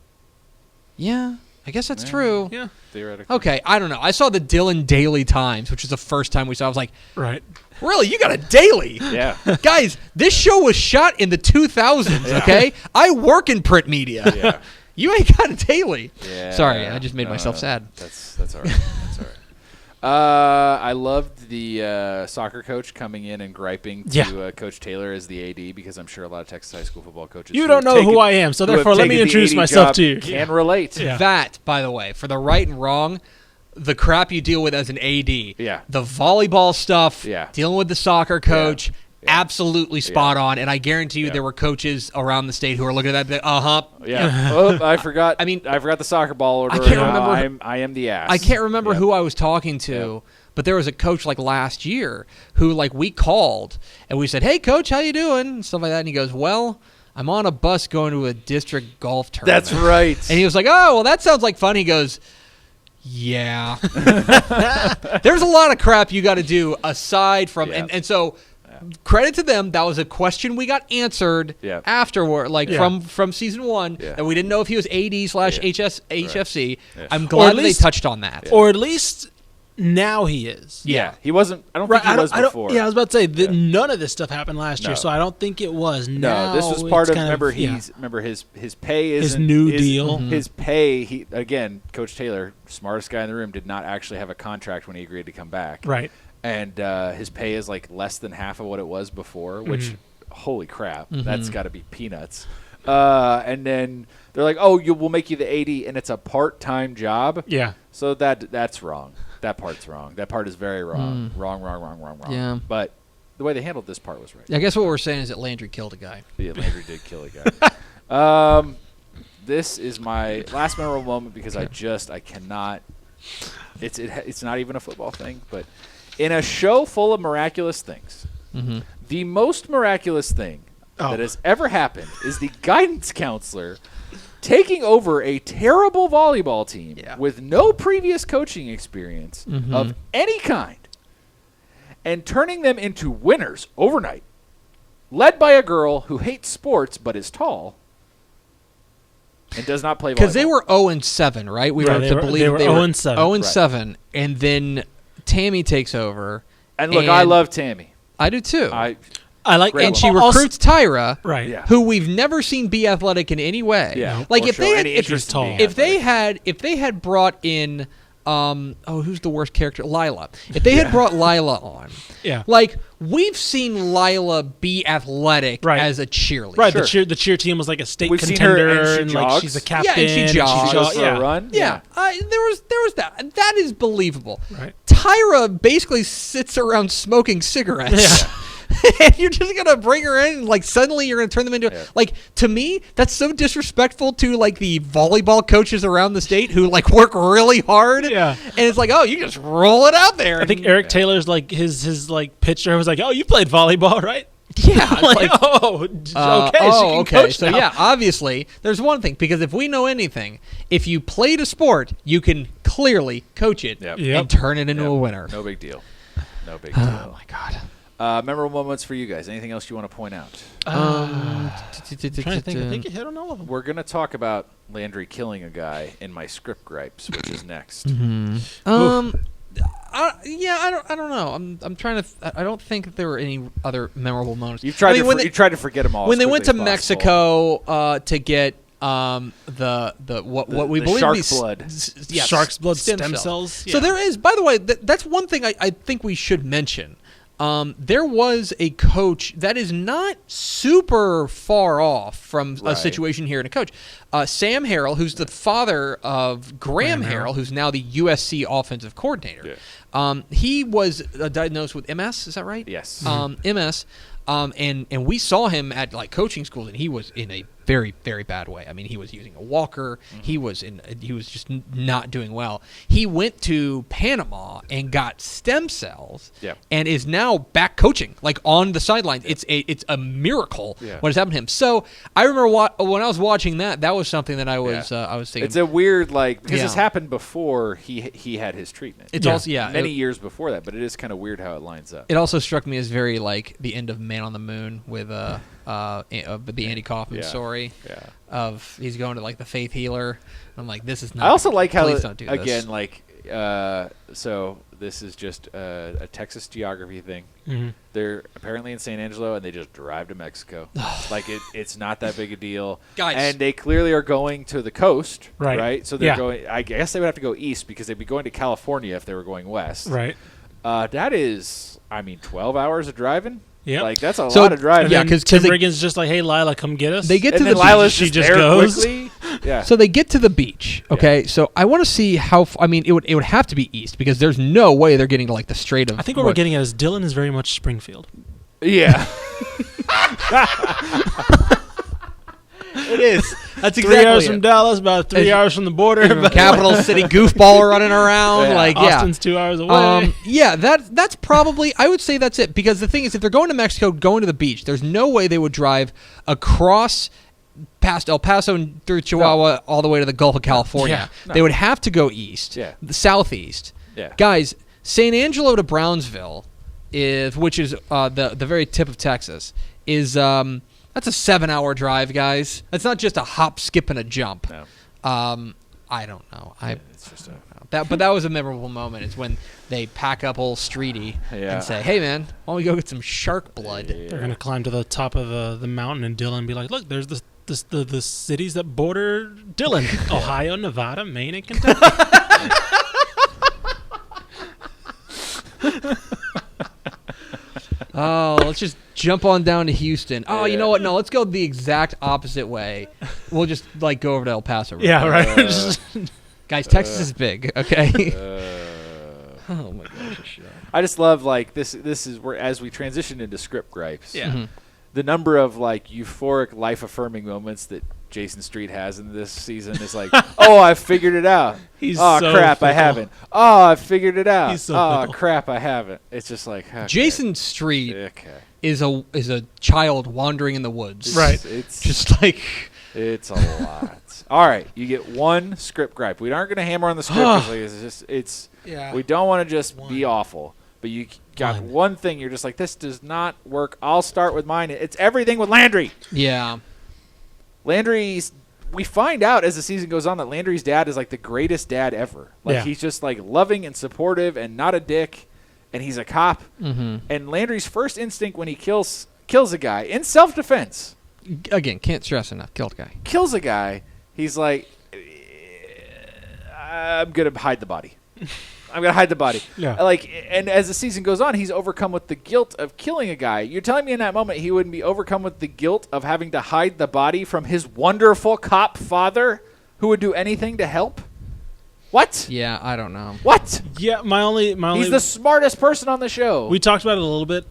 Yeah, I guess that's Yeah. true. Yeah. Theoretically. Okay, I don't know. I saw the Dylan Daily Times, which is the first time we saw. I was like, Right. really? You got a daily? Yeah. Guys, this show was shot in the 2000s, Yeah. okay? I work in print media. Yeah. You ain't got a daily. Yeah. Sorry, I just made myself sad. That's all right. That's all right. I loved the soccer coach coming in and griping to Yeah. Coach Taylor as the AD because I'm sure a lot of Texas high school football coaches. You who don't have know who taken- I am, so who have therefore let me taken the introduce AD myself job to you. Can relate. Yeah. That, by the way, for the right and wrong, the crap you deal with as an AD, Yeah. the volleyball stuff, Yeah. dealing with the soccer coach, Yeah. absolutely spot on. And I guarantee you Yeah. there were coaches around the state who are looking at that, uh-huh. Yeah. Oh, I forgot. I mean, I forgot the soccer ball order. I can't Now remember- I am the ass. I can't remember Yeah. who I was talking to, but there was a coach like last year who like we called and we said, "Hey coach, how you doing?" and stuff like that. And he goes, "Well, I'm on a bus going to a district golf tournament." That's right. And he was like, "Oh, well, that sounds like fun." He goes, "Yeah." There's a lot of crap you got to do aside from Yeah. and so credit to them, that was a question we got answered Yeah. afterward, like Yeah. from season 1, Yeah. and we didn't know if he was AD/HFC. Yeah. I'm Or glad at that least- they touched on that. Or at least now he is. Yeah. He wasn't. I don't Right. think he was before. Yeah, I was about to say that Yeah. none of this stuff happened last No. year, so I don't think it was. No, Now this was part it's of. kind Remember, his pay is His new deal. His pay. He again, Coach Taylor, smartest guy in the room, did not actually have a contract when he agreed to come back. right. And his pay is like less than half of what it was before. Which, holy crap, that's got to be peanuts. And then they're like, "Oh, we'll make you the AD, and it's a part-time job." Yeah. So that's wrong. That part's wrong. That part is very wrong. Wrong. Yeah. But the way they handled this part was right. I guess what we're saying is that Landry killed a guy. Yeah, Landry did kill a guy. This is my last memorable moment because I cannot. It's not even a football thing, but in a show full of miraculous things, the most miraculous thing that has ever happened is the guidance counselor taking over a terrible volleyball team with no previous coaching experience of any kind and turning them into winners overnight, led by a girl who hates sports but is tall and does not play volleyball. Because they were 0-7, right? We were to believe they were they were 0-7. 0-7, and then Tammy takes over. And look, I love Tammy. I do too. I like, Great and she also- recruits Tyra, right? Yeah. who we've never seen be athletic in any way. Yeah. Like Or if show they had, any if, interest in being if they athletic. had, if they had brought in, who's the worst character? Lila. If they had brought Lila on, like we've seen Lila be athletic as a cheerleader. Right, Sure. the cheer team was like a state We've seen her contender, and she like jogs. she's a captain. Yeah, and she jogs. For a run. Yeah, there was that. That is believable. Right. Tyra basically sits around smoking cigarettes. And you're just gonna bring her in, and like suddenly you're gonna turn them into like, to me that's so disrespectful to like the volleyball coaches around the state who like work really hard. Yeah, and it's like, oh, you just roll it out there. I think Eric Taylor's like his like pitcher was like, oh, you played volleyball, right? Yeah, like, oh, okay, she can coach so now. yeah, obviously there's one thing, because if we know anything, if you played a sport, you can clearly coach it and turn it into a winner. No big deal. No big deal. Oh my god. Memorable moments for you guys. Anything else you want to point out? I'm trying to think. I think you hit on all of them. We're going to talk about Landry killing a guy in my script gripes, which is next. I don't know. I'm trying to. I don't think that there were any other memorable moments. You've tried you tried to forget them all. When as they went quickly to as possible. Mexico to get what we the believe shark to be blood. Shark's blood stem cells. So there is, by the way, that's one thing I think we should mention. There was a coach that is not super far off from a situation here in a coach. Sam Harrell, who's the father of Graham Harrell, who's now the USC offensive coordinator. Yeah. He was diagnosed with MS. Is that right? Yes. MS. And we saw him at like coaching schools, and he was in a very, very bad way. I mean, he was using a walker. He was just not doing well. He went to Panama and got stem cells, and is now back coaching, like on the sidelines. It's a miracle what has happened to him. So I remember when I was watching that was something that I was thinking. It's a weird because this happened before he had his treatment. It's also many years before that, but it is kind of weird how it lines up. It also struck me as very like the end of Man on the Moon with the Andy Kaufman story of he's going to like the faith healer. I'm like, this is not. I also like how please don't do this. again so this is just a Texas geography thing. They're apparently in San Angelo and they just drive to Mexico. Like it's not that big a deal, guys. And they clearly are going to the coast, right? So they're going. I guess they would have to go east because they'd be going to California if they were going west, right? That is, 12 hours of driving. Yeah, like that's a lot of driving. Yeah, because Tim Riggins just like, hey, Lila, come get us. They get to and the then Lila's beach. she just goes. Quickly. Yeah. So they get to the beach. Okay, so I want to see how. It would have to be east because there's no way they're getting to like the Strait of. I think what we're getting at is Dylan is very much Springfield. Yeah. It is. That's exactly 3 hours from Dallas, about 3 hours from the border. Capital City goofball running around. Austin's 2 hours away. That's probably, I would say that's it. Because the thing is, if they're going to Mexico, going to the beach, there's no way they would drive across past El Paso and through Chihuahua all the way to the Gulf of California. They would have to go east, the southeast. Guys, San Angelo to Brownsville, which is the very tip of Texas, is that's a 7-hour drive, guys. That's not just a hop, skip, and a jump. No. I don't know. It's just but that was a memorable moment. It's when they pack up old Streety and say, "Hey, man, why don't we go get some shark blood?" They're gonna climb to the top of the mountain in Dillon and be like, "Look, there's the cities that border Dillon: Ohio, Nevada, Maine, and Kentucky." Oh, let's just jump on down to Houston. Oh, you know what? No, let's go the exact opposite way. We'll just like go over to El Paso. Yeah, right. Guys, Texas is big. Okay. Oh my gosh. I just love like this is where as we transition into script gripes. Yeah. Mm-hmm. The number of like euphoric, life-affirming moments that Jason Street has in this season is like, oh, I figured it out. He's oh so crap, I fickle. haven't. Oh, I figured it out. He's so oh fickle. crap, I haven't. It's just like okay. Jason Street Okay. is a child wandering in the woods. Right. It's Just like it's a lot. All right, you get one script gripe. We aren't going to hammer on the script. 'Cause, like, it's just Yeah. we don't want to just be One. awful. But you got One. one thing. You're just like, this does not work. I'll start with mine. It's everything with Landry. yeah. Landry's. We find out as the season goes on that Landry's dad is like the greatest dad ever. Like Yeah. he's just like loving and supportive and not a dick, and he's a cop. Mm-hmm. And Landry's first instinct when he kills a guy in self-defense, Again, can't stress enough. Killed guy. kills a guy. He's like, I'm gonna hide the body. I'm gonna hide the body. Yeah. Like, and as the season goes on, he's overcome with the guilt of killing a guy. You're telling me in that moment he wouldn't be overcome with the guilt of having to hide the body from his wonderful cop father, who would do anything to help? What? Yeah, I don't know. What? Yeah, my only He's the smartest person on the show. we talked about it a little bit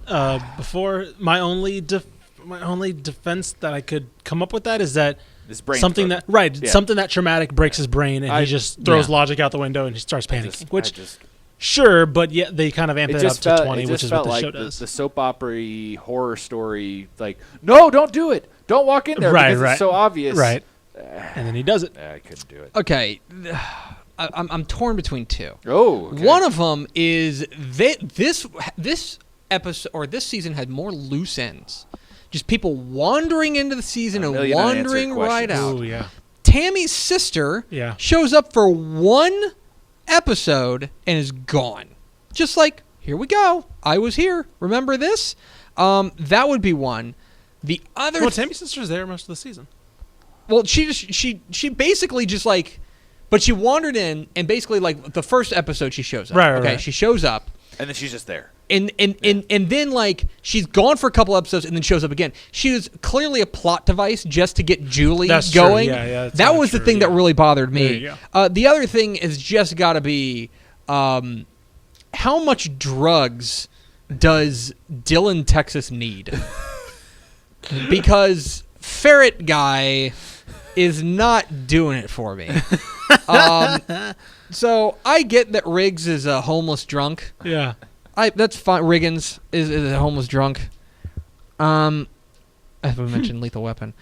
before. My only defense that I could come up with that is that His brain something broke. that Yeah. something that traumatic breaks his brain and I- he just throws Yeah. logic out the window and he starts I panicking. just- which I just- sure, but yet they kind of amp it it up just to felt, 20, it which just is what felt the like show the, does. the soap opera horror story. Like, no, don't do it. Don't walk in there Right, because right. it's so obvious. Right. And then he does it. I couldn't do it. Okay, I'm torn between two. Oh, okay. One of them is this episode or this season had more loose ends. Just people wandering into the season A and million unanswered wandering right questions. out. Oh, yeah. Tammy's sister Yeah. shows up for one episode and is gone. Just like, here we go. I was here. Remember this? That would be one. The other Well, Tammy's sister's there most of the season. well, she basically just like, but she wandered in and basically like the first episode she shows up. Right, okay, right. she shows up And then she's just there. and then like she's gone for a couple episodes and then shows up again. She was clearly a plot device just to get Julie That's true. going. Yeah, that's that kinda was the true, thing that yeah. really bothered There me. you The other thing is just got to be how much drugs does Dillon, Texas need? Because Ferret Guy is not doing it for me. So I get that Riggs is a homeless drunk. Yeah. That's fine. Riggins is a homeless drunk. I haven't mentioned Lethal Weapon.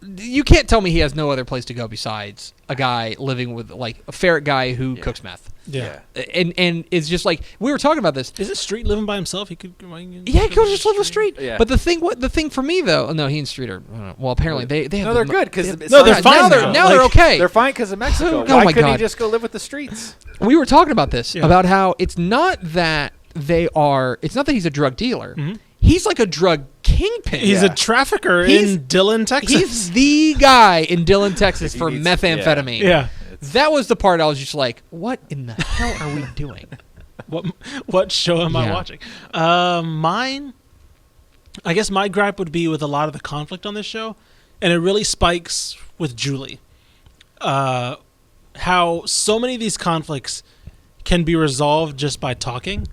You can't tell me he has no other place to go besides a guy living with like a ferret guy who cooks meth. Yeah. And it's just like we were talking about this. Is it Street living by himself? He could. Yeah, he goes just live the street. Yeah. But the thing for me though, no, he and Street are well. Apparently they have No, they're the- good because No, they're fine now. now. They're Like, okay. They're fine because of Mexico. Oh Why my couldn't he God. just go live with the streets? We were talking about this Yeah. about how it's not that they are. It's not that he's a drug dealer. Mhm. He's like a drug kingpin. He's Yeah. a trafficker He's- in Dillon, Texas. He's the guy in Dillon, Texas He for needs- methamphetamine. yeah. That was the part I was just like, what in the hell are we doing? What show am I Yeah. watching? Mine. I guess my gripe would be with a lot of the conflict on this show, and it really spikes with Julie. How so many of these conflicts can be resolved just by talking.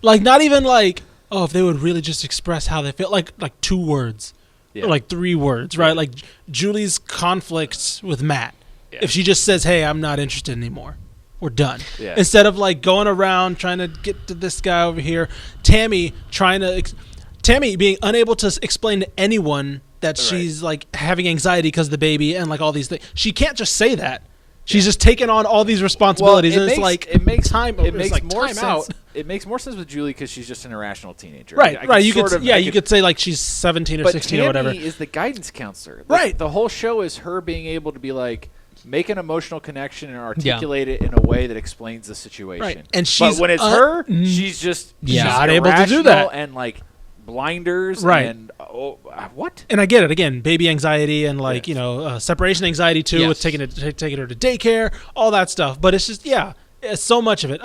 Like not even like, oh, if they would really just express how they feel, like 2 words, Yeah. or like 3 words, right? Like Julie's conflicts with Matt. Yeah. If she just says, "Hey, I'm not interested anymore," we're done. Yeah. Instead of like going around trying to get to this guy over here, Tammy being unable to explain to anyone that Right. she's like having anxiety because of the baby and like all these things. She can't just say that. She's just taking on all these responsibilities, and it's like it makes time. It it's makes like more time sense. out. It makes more sense with Julie because she's just an irrational teenager. Right, I right. You sort could, of- yeah, I you could say like she's 17 or but 16 or whatever. Tammy is the guidance counselor. Right. The whole show is her being able to be like make an emotional connection and articulate it in a way that explains the situation. Right. And but she's when it's her, she's just Yeah. she's not able to do irrational that. and like blinders Right. and what? And I get it. Again, baby anxiety and like Yes. separation anxiety too, with taking her to daycare, all that stuff. But it's just it's so much of it.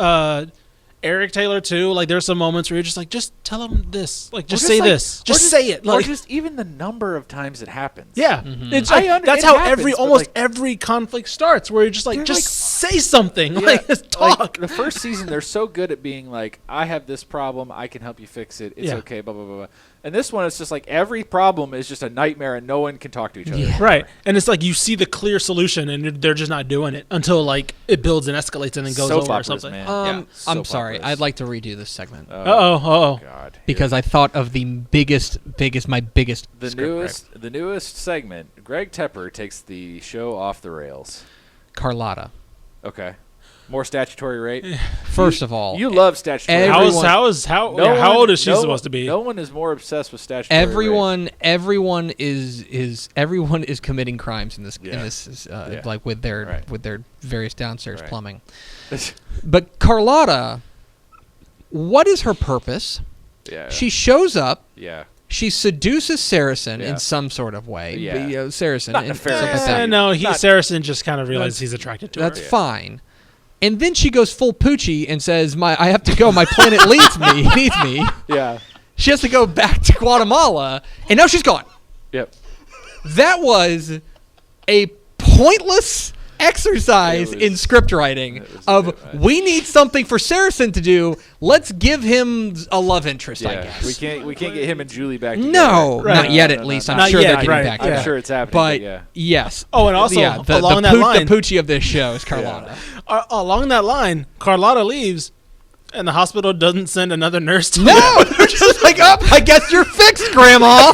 Eric Taylor too. Like there's some moments where you're just like, just tell him this. Like just Or say like- this. or Just say it. Or Like just even the number of times it happens. yeah, it's like, that's it how happens, but, almost like- every conflict starts. Where you're just like, They're just like- say something. Yeah, Like just talk. Like, the first season, they're so good at being like, I have this problem, I can help you fix it. It's Yeah. okay, blah, blah, blah, blah. And this one, it's just like every problem is just a nightmare and no one can talk to each other. Yeah. Right, and it's like you see the clear solution, and they're just not doing it until like it builds and escalites and then goes Soap over or operas, something. man. I'm Soap sorry. operas. I'd like to redo this segment Uh-oh. God. because I thought of the biggest, my biggest. The script gripe. newest segment, Greg Tepper takes the show off the rails. Carlotta. Okay. More statutory rate. First of all, You love statutory rate. Everyone- How old is she no supposed to be? No one is more obsessed with statutory rate. everyone is committing crimes in this Yeah. like with their Right. various downstairs Right. plumbing. But Carlotta, what is her purpose? Yeah. She shows up. Yeah. She seduces Saracen Yeah. in some sort of way. Yeah. Saracen. Not and nefarious. stuff like that. No, Not- Saracen just kind of realizes he's attracted to That's her. fine. And then she goes full Poochie and says, I have to go. My planet needs me. Yeah. She has to go back to Guatemala. And now she's gone. Yep. That was a pointless exercise It was- in script writing it was of a bit much. we need something for Saracen to do. Let's give him a love interest, I Yeah. guess. We can't get him and Julie back together. No, Right. not yet. No, at no, least no, I'm not sure yet, they're getting right, back I'm together. sure it's happening. But yeah. yes. Oh, and also along that line, the Poochie of this show is Carlotta. Along that line, Carlotta leaves, and the hospital doesn't send another nurse to No, they're just like, I guess you're fixed, Grandma.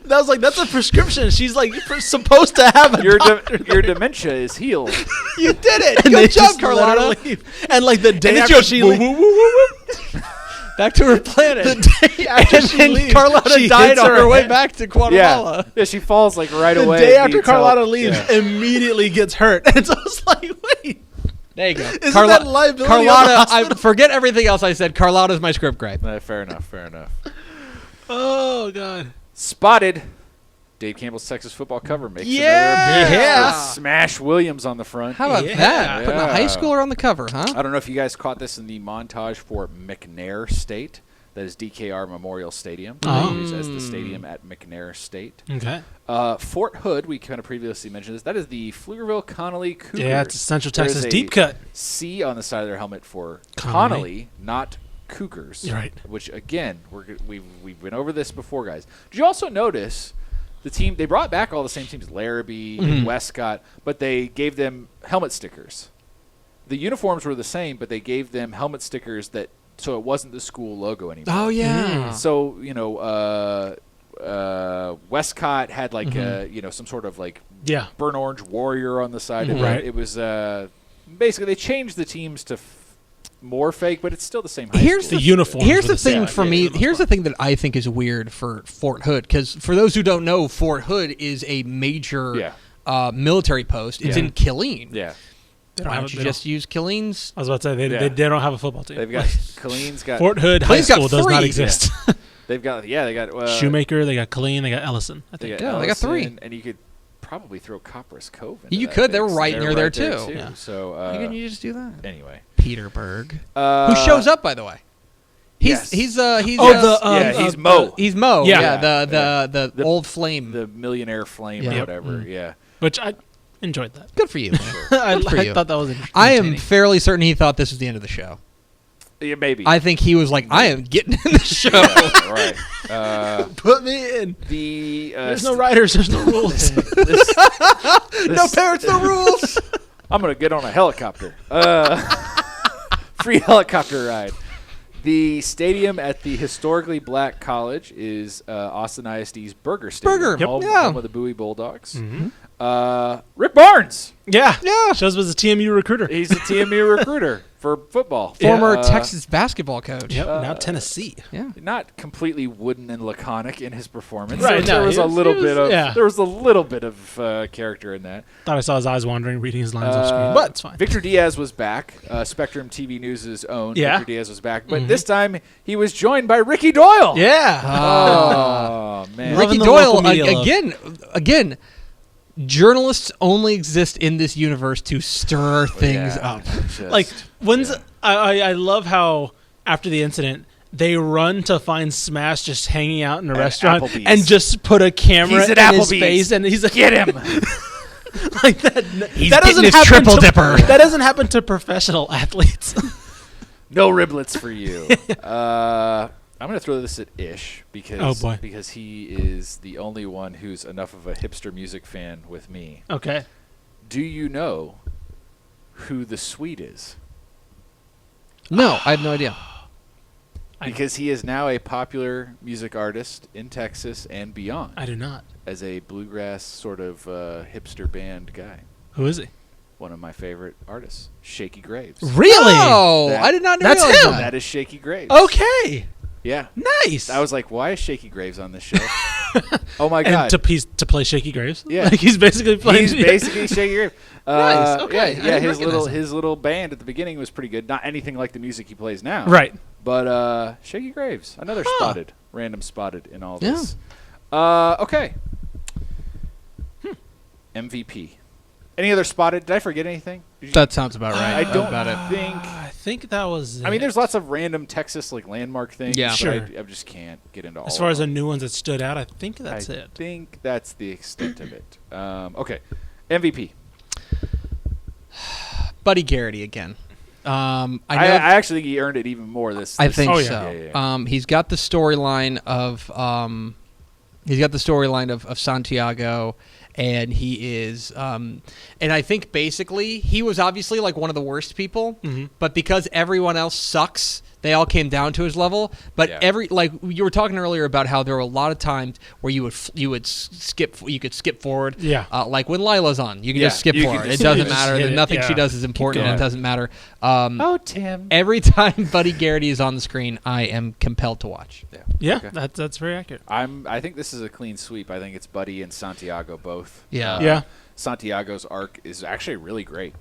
That was like, that's a prescription. She's like supposed to have a doctor. Your dementia is healed. You did it. And they Good job, just let her Carlotta. leave. And like the day And then after she goes, she woo, leaves, woo, woo, woo, woo. Back to her planet. the day after And she then leaves, Carlotta she died hits on her way head. back to Guatemala. Yeah. She falls like right The away. day and after needs help. Carlotta leaves, Yeah. immediately gets hurt. And so it's like, wait, There you go. Isn't that liability on the Carlotta, hospital? forget everything else I said. Carlotta's my script gripe. Fair enough. Fair enough. oh god. Spotted. Dave Campbell's Texas football cover makes Yeah. another appearance Yeah. with Smash Williams on the front. How about Yeah. that? Putting a high Yeah. schooler on the cover, huh? I don't know if you guys caught this in the montage for McNair State. That is DKR Memorial Stadium. Oh. Used as the stadium at McNair State. Okay. Fort Hood, we kind of previously mentioned this. That is the Pflugerville-Connolly Cougars. Yeah, it's a Central There is Texas a deep cut. C on the side of their helmet for Connolly. Connolly, not Cougars. You're right. Which again, we've been over this before, guys. Did you also notice the team? They brought back all the same teams, Larrabee and Westcott, but they gave them helmet stickers. The uniforms were the same, but they gave them helmet stickers so it wasn't the school logo anymore. Oh, yeah. So Westcott had like some sort of like Yeah. burnt orange warrior on the side of it. Right. It was basically they changed the teams to more fake, but it's still the same. Here's The uniforms Here's were the the thing same. for Yeah, me. for the most Here's the part. thing that I think is weird for Fort Hood, because for those who don't know, Fort Hood is a major military post. It's Yeah. in Killeen. Yeah, They don't Why have- don't you they just use Killeen's? I was about to say Yeah. they don't have a football team. they've got Colleen's got Fort Hood High Clay's got School does not three. exist. They've got Shoemaker, they got Colleen, they got Ellison. I They think. got Yeah, they got three. Ellison, and you could probably throw Copper's Cove. Into You that could. They were mix. right They're near there, right too. Yeah. So Why couldn't you just do that? anyway, Peterburg, who who shows up, by the way. Yes. He's Oh, he's he's Mo. he's Mo. Yeah. Yeah, the The- old flame. the millionaire flame Yeah. or whatever. Mm. Yeah, Which I enjoyed that. Good for you. Man. I, Good for I you. thought that was interesting. I am fairly certain he thought this was the end of the show. yeah, maybe. I think he was like, I am getting in the show. Yeah, right. Put me in. The There's no writers. There's no rules. No parents, no rules. I'm gonna get on a helicopter. Free helicopter ride. The stadium at the historically black college is Austin ISD's Burger Stadium. Burger, home, yeah. home of the Bowie Bulldogs. Rick Barnes. Yeah. Yeah. Shows was a TMU recruiter. He's a TMU recruiter for football. Former Uh, Texas basketball coach. Yep. Now Tennessee. Yeah. Not completely wooden and laconic in his performance. Right, There no, was he a was- little he was- bit of yeah. there was a little bit of character in that. Thought I saw his eyes wandering, reading his lines off screen, but it's fine. Victor Diaz was back. Spectrum TV News' own Yeah. Victor Diaz was back, but this time he was joined by Ricky Doyle. Yeah. Oh man. Ricky- Ricky the Doyle local media love. again. Journalists only exist in this universe to stir things Yeah, up. just- like when's yeah. I love how after the incident they run to find Smash just hanging out in a restaurant Applebee's. and just put a camera He's at in his Applebee's. face and he's like, Get him. like that. He's that getting his happen triple to- dipper. That doesn't happen to professional athletes. No riblets for you. I'm going to throw this at Ish because he is the only one who's enough of a hipster music fan with me. Okay. Do you know who the Swede is? No, I have no idea. Because he is now a popular music artist in Texas and beyond I do not. as a bluegrass sort of hipster band guy. Who is he? One of my favorite artists, Shaky Graves. Really? Oh, That- I did not know That's him. That is Shaky Graves. Okay. Yeah. Nice. I was like, why is Shaky Graves on this show? Oh, my God. and to play Shaky Graves. Yeah. Like he's basically playing. He's basically Shaky Graves. Nice, okay. I Yeah, didn't his recognize his little band at the beginning was pretty good. Not anything like the music he plays now. right. But Shaky Graves, another random spotted in all Yeah. this. Okay. MVP. Any other spotted? Did I forget anything? That sounds about right. I don't about it. think. I think that was. I mean, it. there's lots of random Texas like landmark things. Yeah. but Sure. I just can't get into all. As far of as the them. new ones that stood out, I think that's I it. think that's the extent of it. Okay, MVP. Buddy Garrity again. I know. I actually think he earned it even more this. I this think Oh, season. yeah. so. Yeah. He's got the storyline of Santiago, and he is. And I think basically he was obviously like one of the worst people, but because everyone else sucks, they all came down to his level. But Yeah. like you were talking earlier about how there were a lot of times where you could skip forward. Yeah. Like when Lila's on, you can Yeah, just skip you can forward. just- It doesn't just matter. hit it, Nothing she yeah. does is important. going. It doesn't matter. Tim. Every time Buddy Garrity is on the screen, I am compelled to watch. Yeah, Okay. that's very accurate. I think this is a clean sweep. I think it's Buddy and Santiago both. Yeah. Yeah. Santiago's arc is actually really great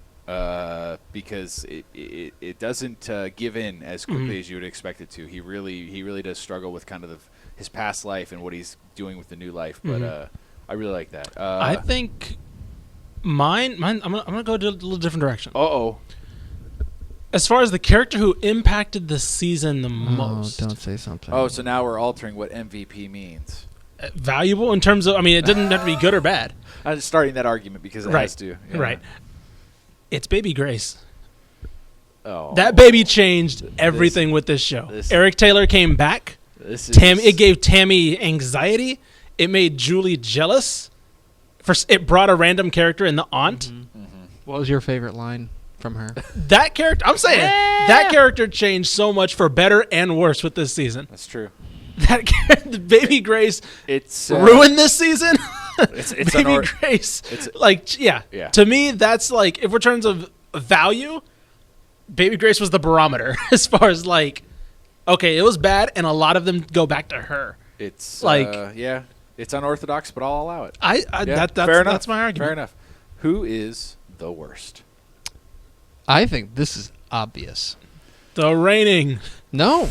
because it doesn't give in as quickly as you would expect it to. He really does struggle with kind of his past life and what he's doing with the new life. But I really like that. I think mine. I'm gonna go a little different direction. Uh-oh. As far as the character who impacted the season the most, don't say something. Oh, so now we're altering what MVP means. valuable in terms of. I mean, it doesn't have to be good or bad. I'm just starting that argument because it Right. has to. Yeah. Right. It's Baby Grace. Oh. That baby changed everything with this show. this- Eric Taylor came back. This is It gave Tammy anxiety. It made Julie jealous. It brought a random character in the aunt. What was your favorite line from her? That character, I'm saying, that character changed so much for better and worse with this season. That's true. That character, Baby Grace It's ruined this season. It's Baby an Grace, it's- like, yeah. Yeah. To me, that's like, if we're terms of value, Baby Grace was the barometer as far as like, okay, it was bad, and a lot of them go back to her. It's like- yeah, it's unorthodox, but I'll allow it. Yeah, Fair enough. that's my argument. Fair enough. Who is the worst? I think this is obvious. The reigning No.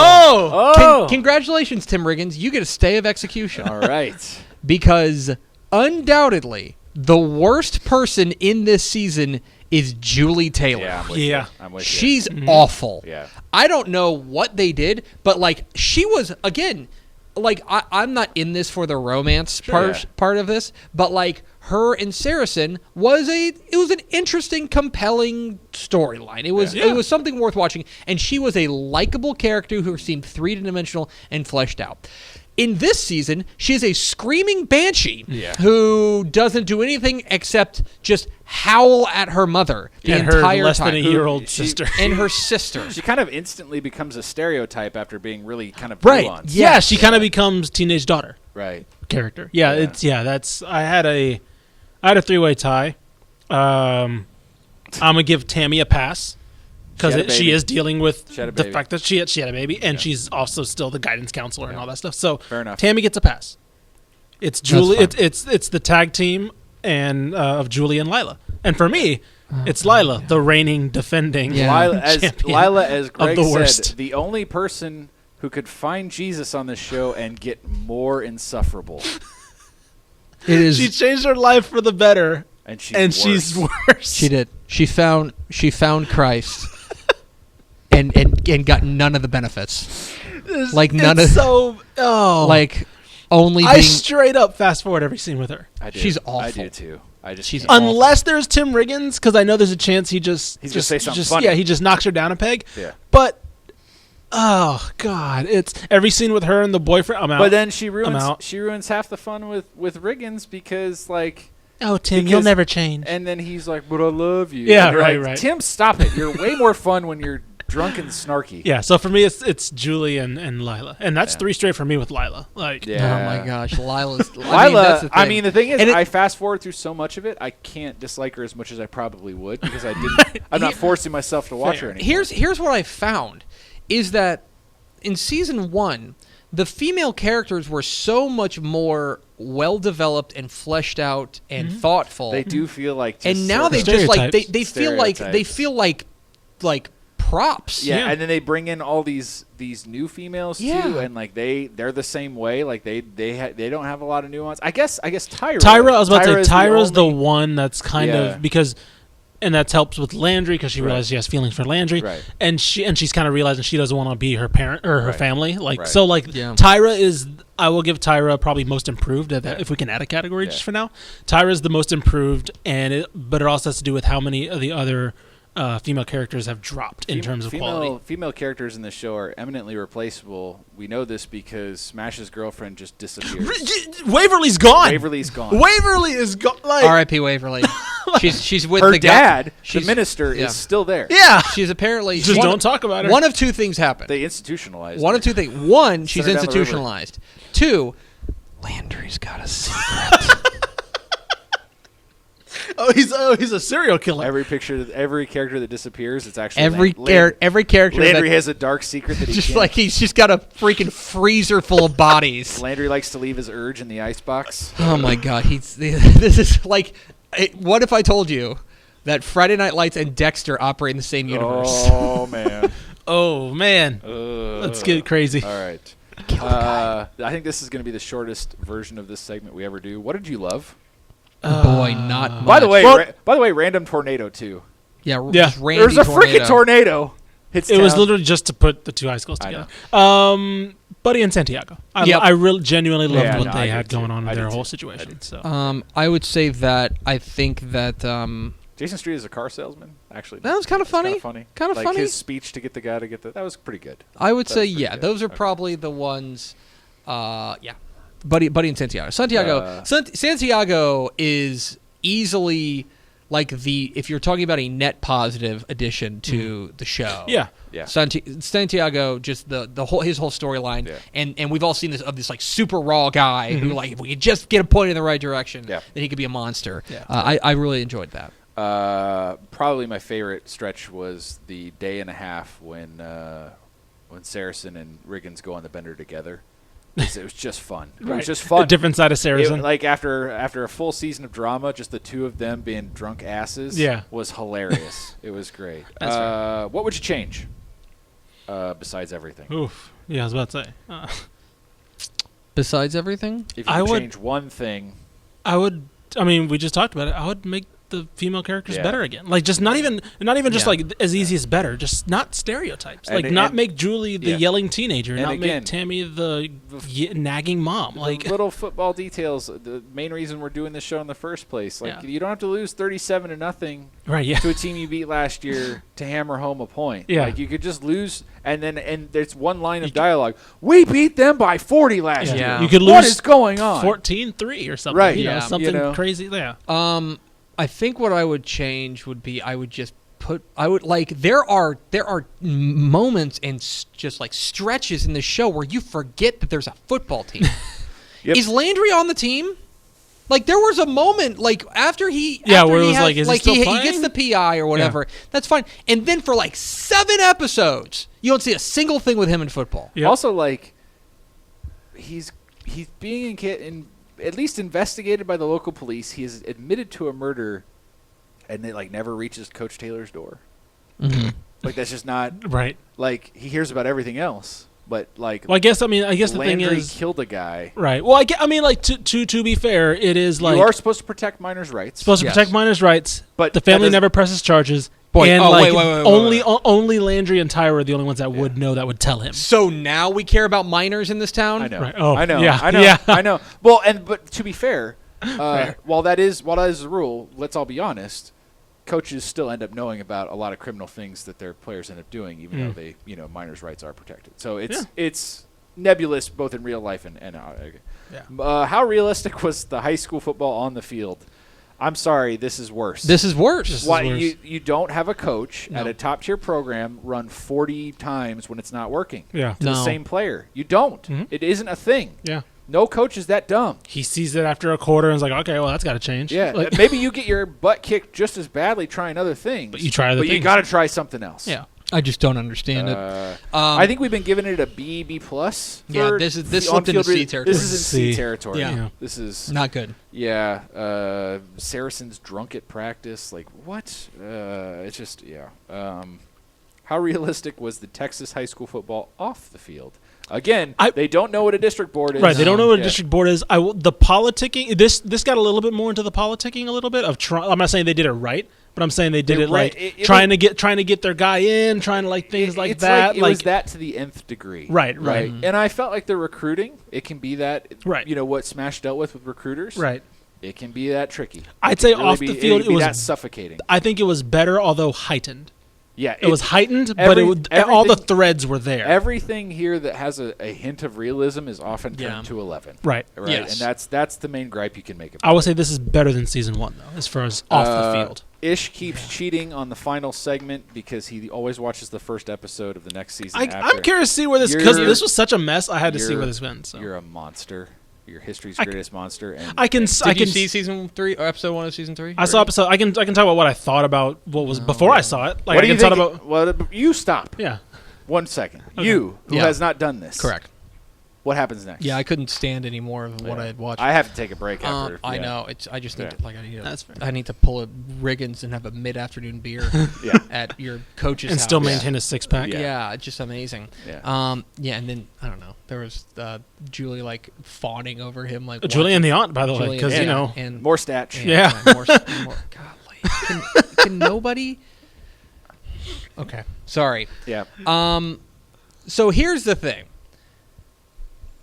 Oh. Congratulations, Tim Riggins. You get a stay of execution. All right. Because undoubtedly, the worst person in this season is Julie Taylor. Yeah, I'm with Yeah. you. I'm with She's awful. Yeah. I don't know what they did, but like she was again, like I'm not in this for the romance part of this, but like her and Saracen was an interesting, compelling storyline. It was something worth watching, and she was a likable character who seemed three-dimensional and fleshed out. In this season, she is a screaming banshee who doesn't do anything except just howl at her mother the and entire her less time. than a year-old sister. And her sister. She kind of instantly becomes a stereotype after being really kind of Right. nuanced. Yeah, she kind of becomes teenage daughter Right. character. Yeah, Yeah. that's I had a three-way tie. I'm gonna give Tammy a pass She had a because she baby. is dealing with She had a the baby. fact that she had a baby, and she's also still the guidance counselor and all that stuff. So Fair enough. Tammy gets a pass. It's Julie. fine. It's the tag team and of Julie and Lila. And for me, it's Lila, the reigning, defending Yeah. Lila, as Greg the said, worst. the only person who could find Jesus on this show and get more insufferable. It is. She changed her life for the better, And she's and she's worse. worse. She did. She found Christ, and got none of the benefits. Like none of like only. I straight up fast forward every scene with her. I do. She's awful. I do too. She's unless there's Tim Riggins, because I know there's a chance he's gonna say something funny. Yeah, he just knocks her down a peg. Yeah. But oh god, it's every scene with her and the boyfriend. I'm out. But then she ruins half the fun with Riggins because like. Oh, Tim, you'll never change. And then he's like, "But I love you." Yeah, right, right. Tim, stop it. You're way more fun when you're drunk and snarky. Yeah. So for me, it's Julie and Lila, and that's 3 straight for me with Lila. Like, oh my gosh, Lila's. Lila. I mean, the thing is, I fast forward through so much of it, I can't dislike her as much as I probably would because I didn't. I'm not forcing myself to watch her anymore. Here's what I found is that in season 1, the female characters were so much more well developed and fleshed out and thoughtful. They do feel like, and now they just like they feel like props. Yeah, and then they bring in all these new females too, and like they're the same way. Like they don't have a lot of nuance. I guess Tyra. I was about to say Tyra's the one that's kind of because. And that helps with Landry because she realizes she has feelings for Landry, and she's kind of realizing she doesn't want to be her parent or her family. Like so, like Tyra is. I will give Tyra probably most improved if we can add a category just for now. Tyra is the most improved, but it also has to do with how many of the other female characters have dropped in terms of quality. Female characters in the show are eminently replaceable. We know this because Smash's girlfriend just disappears. Waverly's gone. Waverly is gone. Like, R.I.P. Waverly. She's with her the dad. The minister is still there. Yeah, she's apparently just don't talk about her. One of 2 things happened. They institutionalized. One of 2 things. One, she's institutionalized. 2, Landry's got a secret. He's a serial killer. Every character that disappears, it's actually every character. Landry has a dark secret that he's just got a freaking freezer full of bodies. Landry likes to leave his urge in the icebox. Oh my god, this is like. What if I told you that Friday Night Lights and Dexter operate in the same universe? Oh man. Oh man. Let's get crazy. All right. I think this is going to be the shortest version of this segment we ever do. What did you love? Boy, not much. By the way, random tornado too. Yeah. There's a freaking tornado. It was literally just to put the 2 high schools together. Buddy and Santiago. I really genuinely loved what they had going on in their whole situation. So I would say that I think that Jason Street is a car salesman. Actually, that was kind of funny. Kind of funny. His speech to get the guy to get that was pretty good. I would say those are probably the ones. Buddy and Santiago. Santiago is easily like if you're talking about a net positive addition to the show. Yeah. Santiago, just his whole storyline, and we've all seen this like super raw guy who like if we could just get him pointed in the right direction, then he could be a monster. Yeah. I really enjoyed that. Probably my favorite stretch was the day and a half when Saracen and Riggins go on the bender together. It was just fun. It was just fun. A different side of Saracen. Like after a full season of drama, just the 2 of them being drunk asses was hilarious. It was great. Right. What would you change besides everything? Oof. Yeah, I was about to say. Besides everything? If you could change one thing. We just talked about it. I would make the female characters better again. Like just not even just like as easy as better. Just not stereotypes. Like make Julie the yelling teenager, and not make Tammy the nagging mom. Like little football details. The main reason we're doing this show in the first place. Like you don't have to lose 37-0 to a team you beat last year to hammer home a point. Yeah. Like you could just lose, and there's one line of dialogue. We beat them by 40 last year. Yeah. You could lose. What is going on? 14-3 or something. Right. Something crazy. Yeah. I think what I would change would be there are moments and just like stretches in the show where you forget that there's a football team. Is Landry on the team? Like there was a moment like after he gets the PI or whatever. Yeah. That's fine. And then for like 7 episodes, you don't see a single thing with him in football. Yep. Also, like he's being at least investigated by the local police. He is admitted to a murder, and it like never reaches Coach Taylor's door. Mm-hmm. Like that's just not right. Like he hears about everything else, but like, Well, I guess the thing Landry is killed a guy. right. Well, like to be fair, it is like You are supposed to protect minors' rights. supposed to protect minors' rights, But the that family doesn't- never presses charges. Boy, and wait. only Landry and Tyra are the only ones that would know, that would tell him. So now we care about minors in this town? I know. Right. Oh, I know. yeah, I know. yeah. I know. Well, but to be fair, while that is the rule, let's all be honest. Coaches still end up knowing about a lot of criminal things that their players end up doing, even though they, minors' rights are protected. So it's nebulous both in real life and how realistic was the high school football on the field? I'm sorry, this is worse. This is worse. Why you don't have a coach at a top tier program run 40 times when it's not working? Yeah. To the same player. You don't. It isn't a thing. Yeah. No coach is that dumb. He sees it after a quarter and is like, okay, well, that's got to change. Yeah. Like, Maybe you get your butt kicked just as badly trying other things. But you try other But you things. got to try something else. yeah. I just don't understand it. I think we've been giving it a B plus. Yeah, for this the slipped into on-field C territory. This is in C C. territory. Yeah. This is Not good. Yeah, Saracens drunk at practice. Like, what? It's just, how realistic was the Texas high school football off the field? Again, they don't know what a district board is. Right, they don't know what a district board is. The politicking, this got a little bit more into the politicking a little bit. I'm not saying they did it right, but I'm saying they did it right. like trying to get their guy in, trying to like things like it's that. It was that to the nth degree. Right. And I felt like the recruiting, it can be that, Right. What Smash dealt with recruiters. Right. It can be that tricky. I'd say off the field, it was was that suffocating. I think it was better, although heightened. Yeah, It was heightened, but all the threads were there. Everything here that has a hint of realism is often turned to 11. Right. Yes. And that's the main gripe you can make about I would say this is better than season 1, though, as far as off the field. Ish keeps cheating on the final segment because he always watches the first episode of the next season. I'm curious to see where this, because this was such a mess. I had to see where this went. So. You're a monster. You're history's greatest monster. And Did you see season 3 or episode 1 of season 3? I saw episode. I can talk about what I thought about what was before I saw it. Like, what do you think? About, well, you stop. Yeah. 1 second. Okay. You, who has not done this. Correct. What happens next? Yeah, I couldn't stand any more of what I had watched. I have to take a break after. I know. I just need to That's fair. I need to pull a Riggins and have a mid-afternoon beer at your coach's and house. still maintain a 6-pack. Yeah, it's just amazing. Yeah. And then I don't know. There was Julie like fawning over him, like Julie and the aunt, by the way, because and more stats. more godly. Can nobody? Okay, sorry. Yeah. So here's the thing.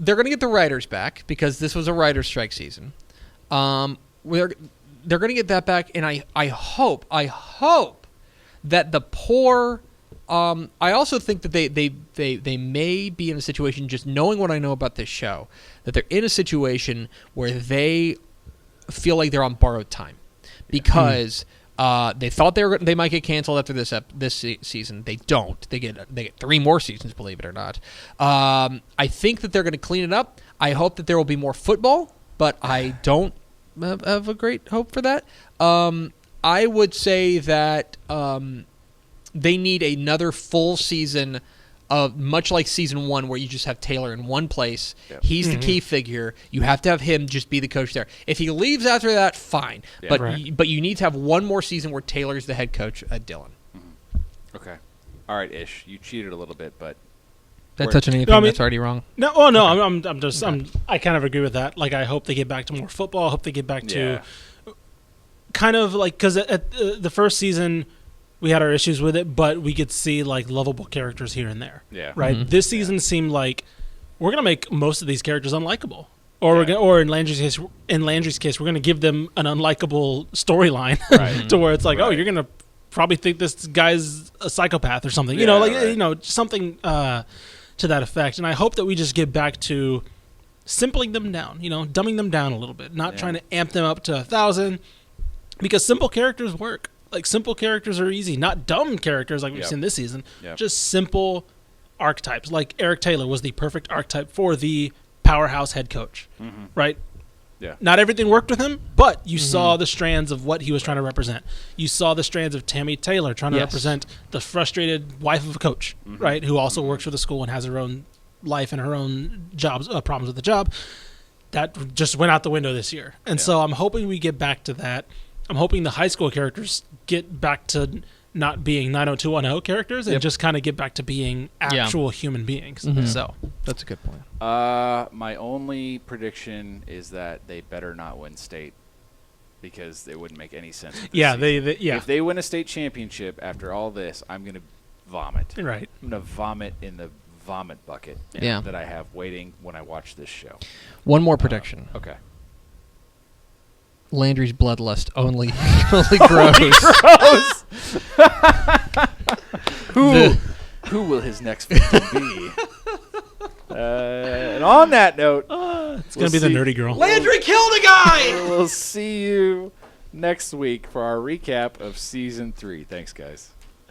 They're going to get the writers back because this was a writer's strike season. They're going to get that back, and I hope that the poor. I also think that they may be in a situation, just knowing what I know about this show, that they're in a situation where they feel like they're on borrowed time because they thought they might get canceled after this season. They don't. They get 3 more seasons, believe it or not. I think that they're going to clean it up. I hope that there will be more football, but I don't have a great hope for that. I would say that they need another full season of, much like season 1, where you just have Taylor in one place. Yep. He's the key figure. You have to have him just be the coach there. If he leaves after that, fine. Yeah. But you need to have one more season where Taylor's the head coach at Dillon. Mm-hmm. Okay. All right, Ish. You cheated a little bit, but that's touching anything that's already wrong. No, oh no, I'm just I kind of agree with that. Like, I hope they get back to more football. I hope they get back to kind of like, because at the first season we had our issues with it, but we could see like lovable characters here and there. Yeah. Right. Mm-hmm. This season seemed like we're gonna make most of these characters unlikable, or in Landry's case, we're gonna give them an unlikable storyline, to where it's like, oh, you're gonna probably think this guy's a psychopath or something. Something to that effect. And I hope that we just get back to simpling them down. Dumbing them down a little bit, not trying to amp them up to 1,000, because simple characters work. Like, simple characters are easy, not dumb characters like we've seen this season. Just simple archetypes. Like Eric Taylor was the perfect archetype for the powerhouse head coach, right? Yeah. Not everything worked with him, but you saw the strands of what he was trying to represent. You saw the strands of Tammy Taylor trying to represent the frustrated wife of a coach, right, who also works for the school and has her own life and her own problems with the job. That just went out the window this year. And so I'm hoping we get back to that. I'm hoping the high school characters get back to not being 90210 characters and Yep. just kind of get back to being actual human beings. So That's a good point. My only prediction is that they better not win state because it wouldn't make any sense. with this yeah, season. yeah, If they win a state championship after all this, I'm going to vomit. right. I'm going to vomit in the vomit bucket Yeah. that I have waiting when I watch this show. One more prediction. Okay. Landry's bloodlust only grows. Who will his next victim be? And on that note, It's going to be the nerdy girl. Landry killed a guy! we'll see you next week for our recap of season 3. Thanks, guys.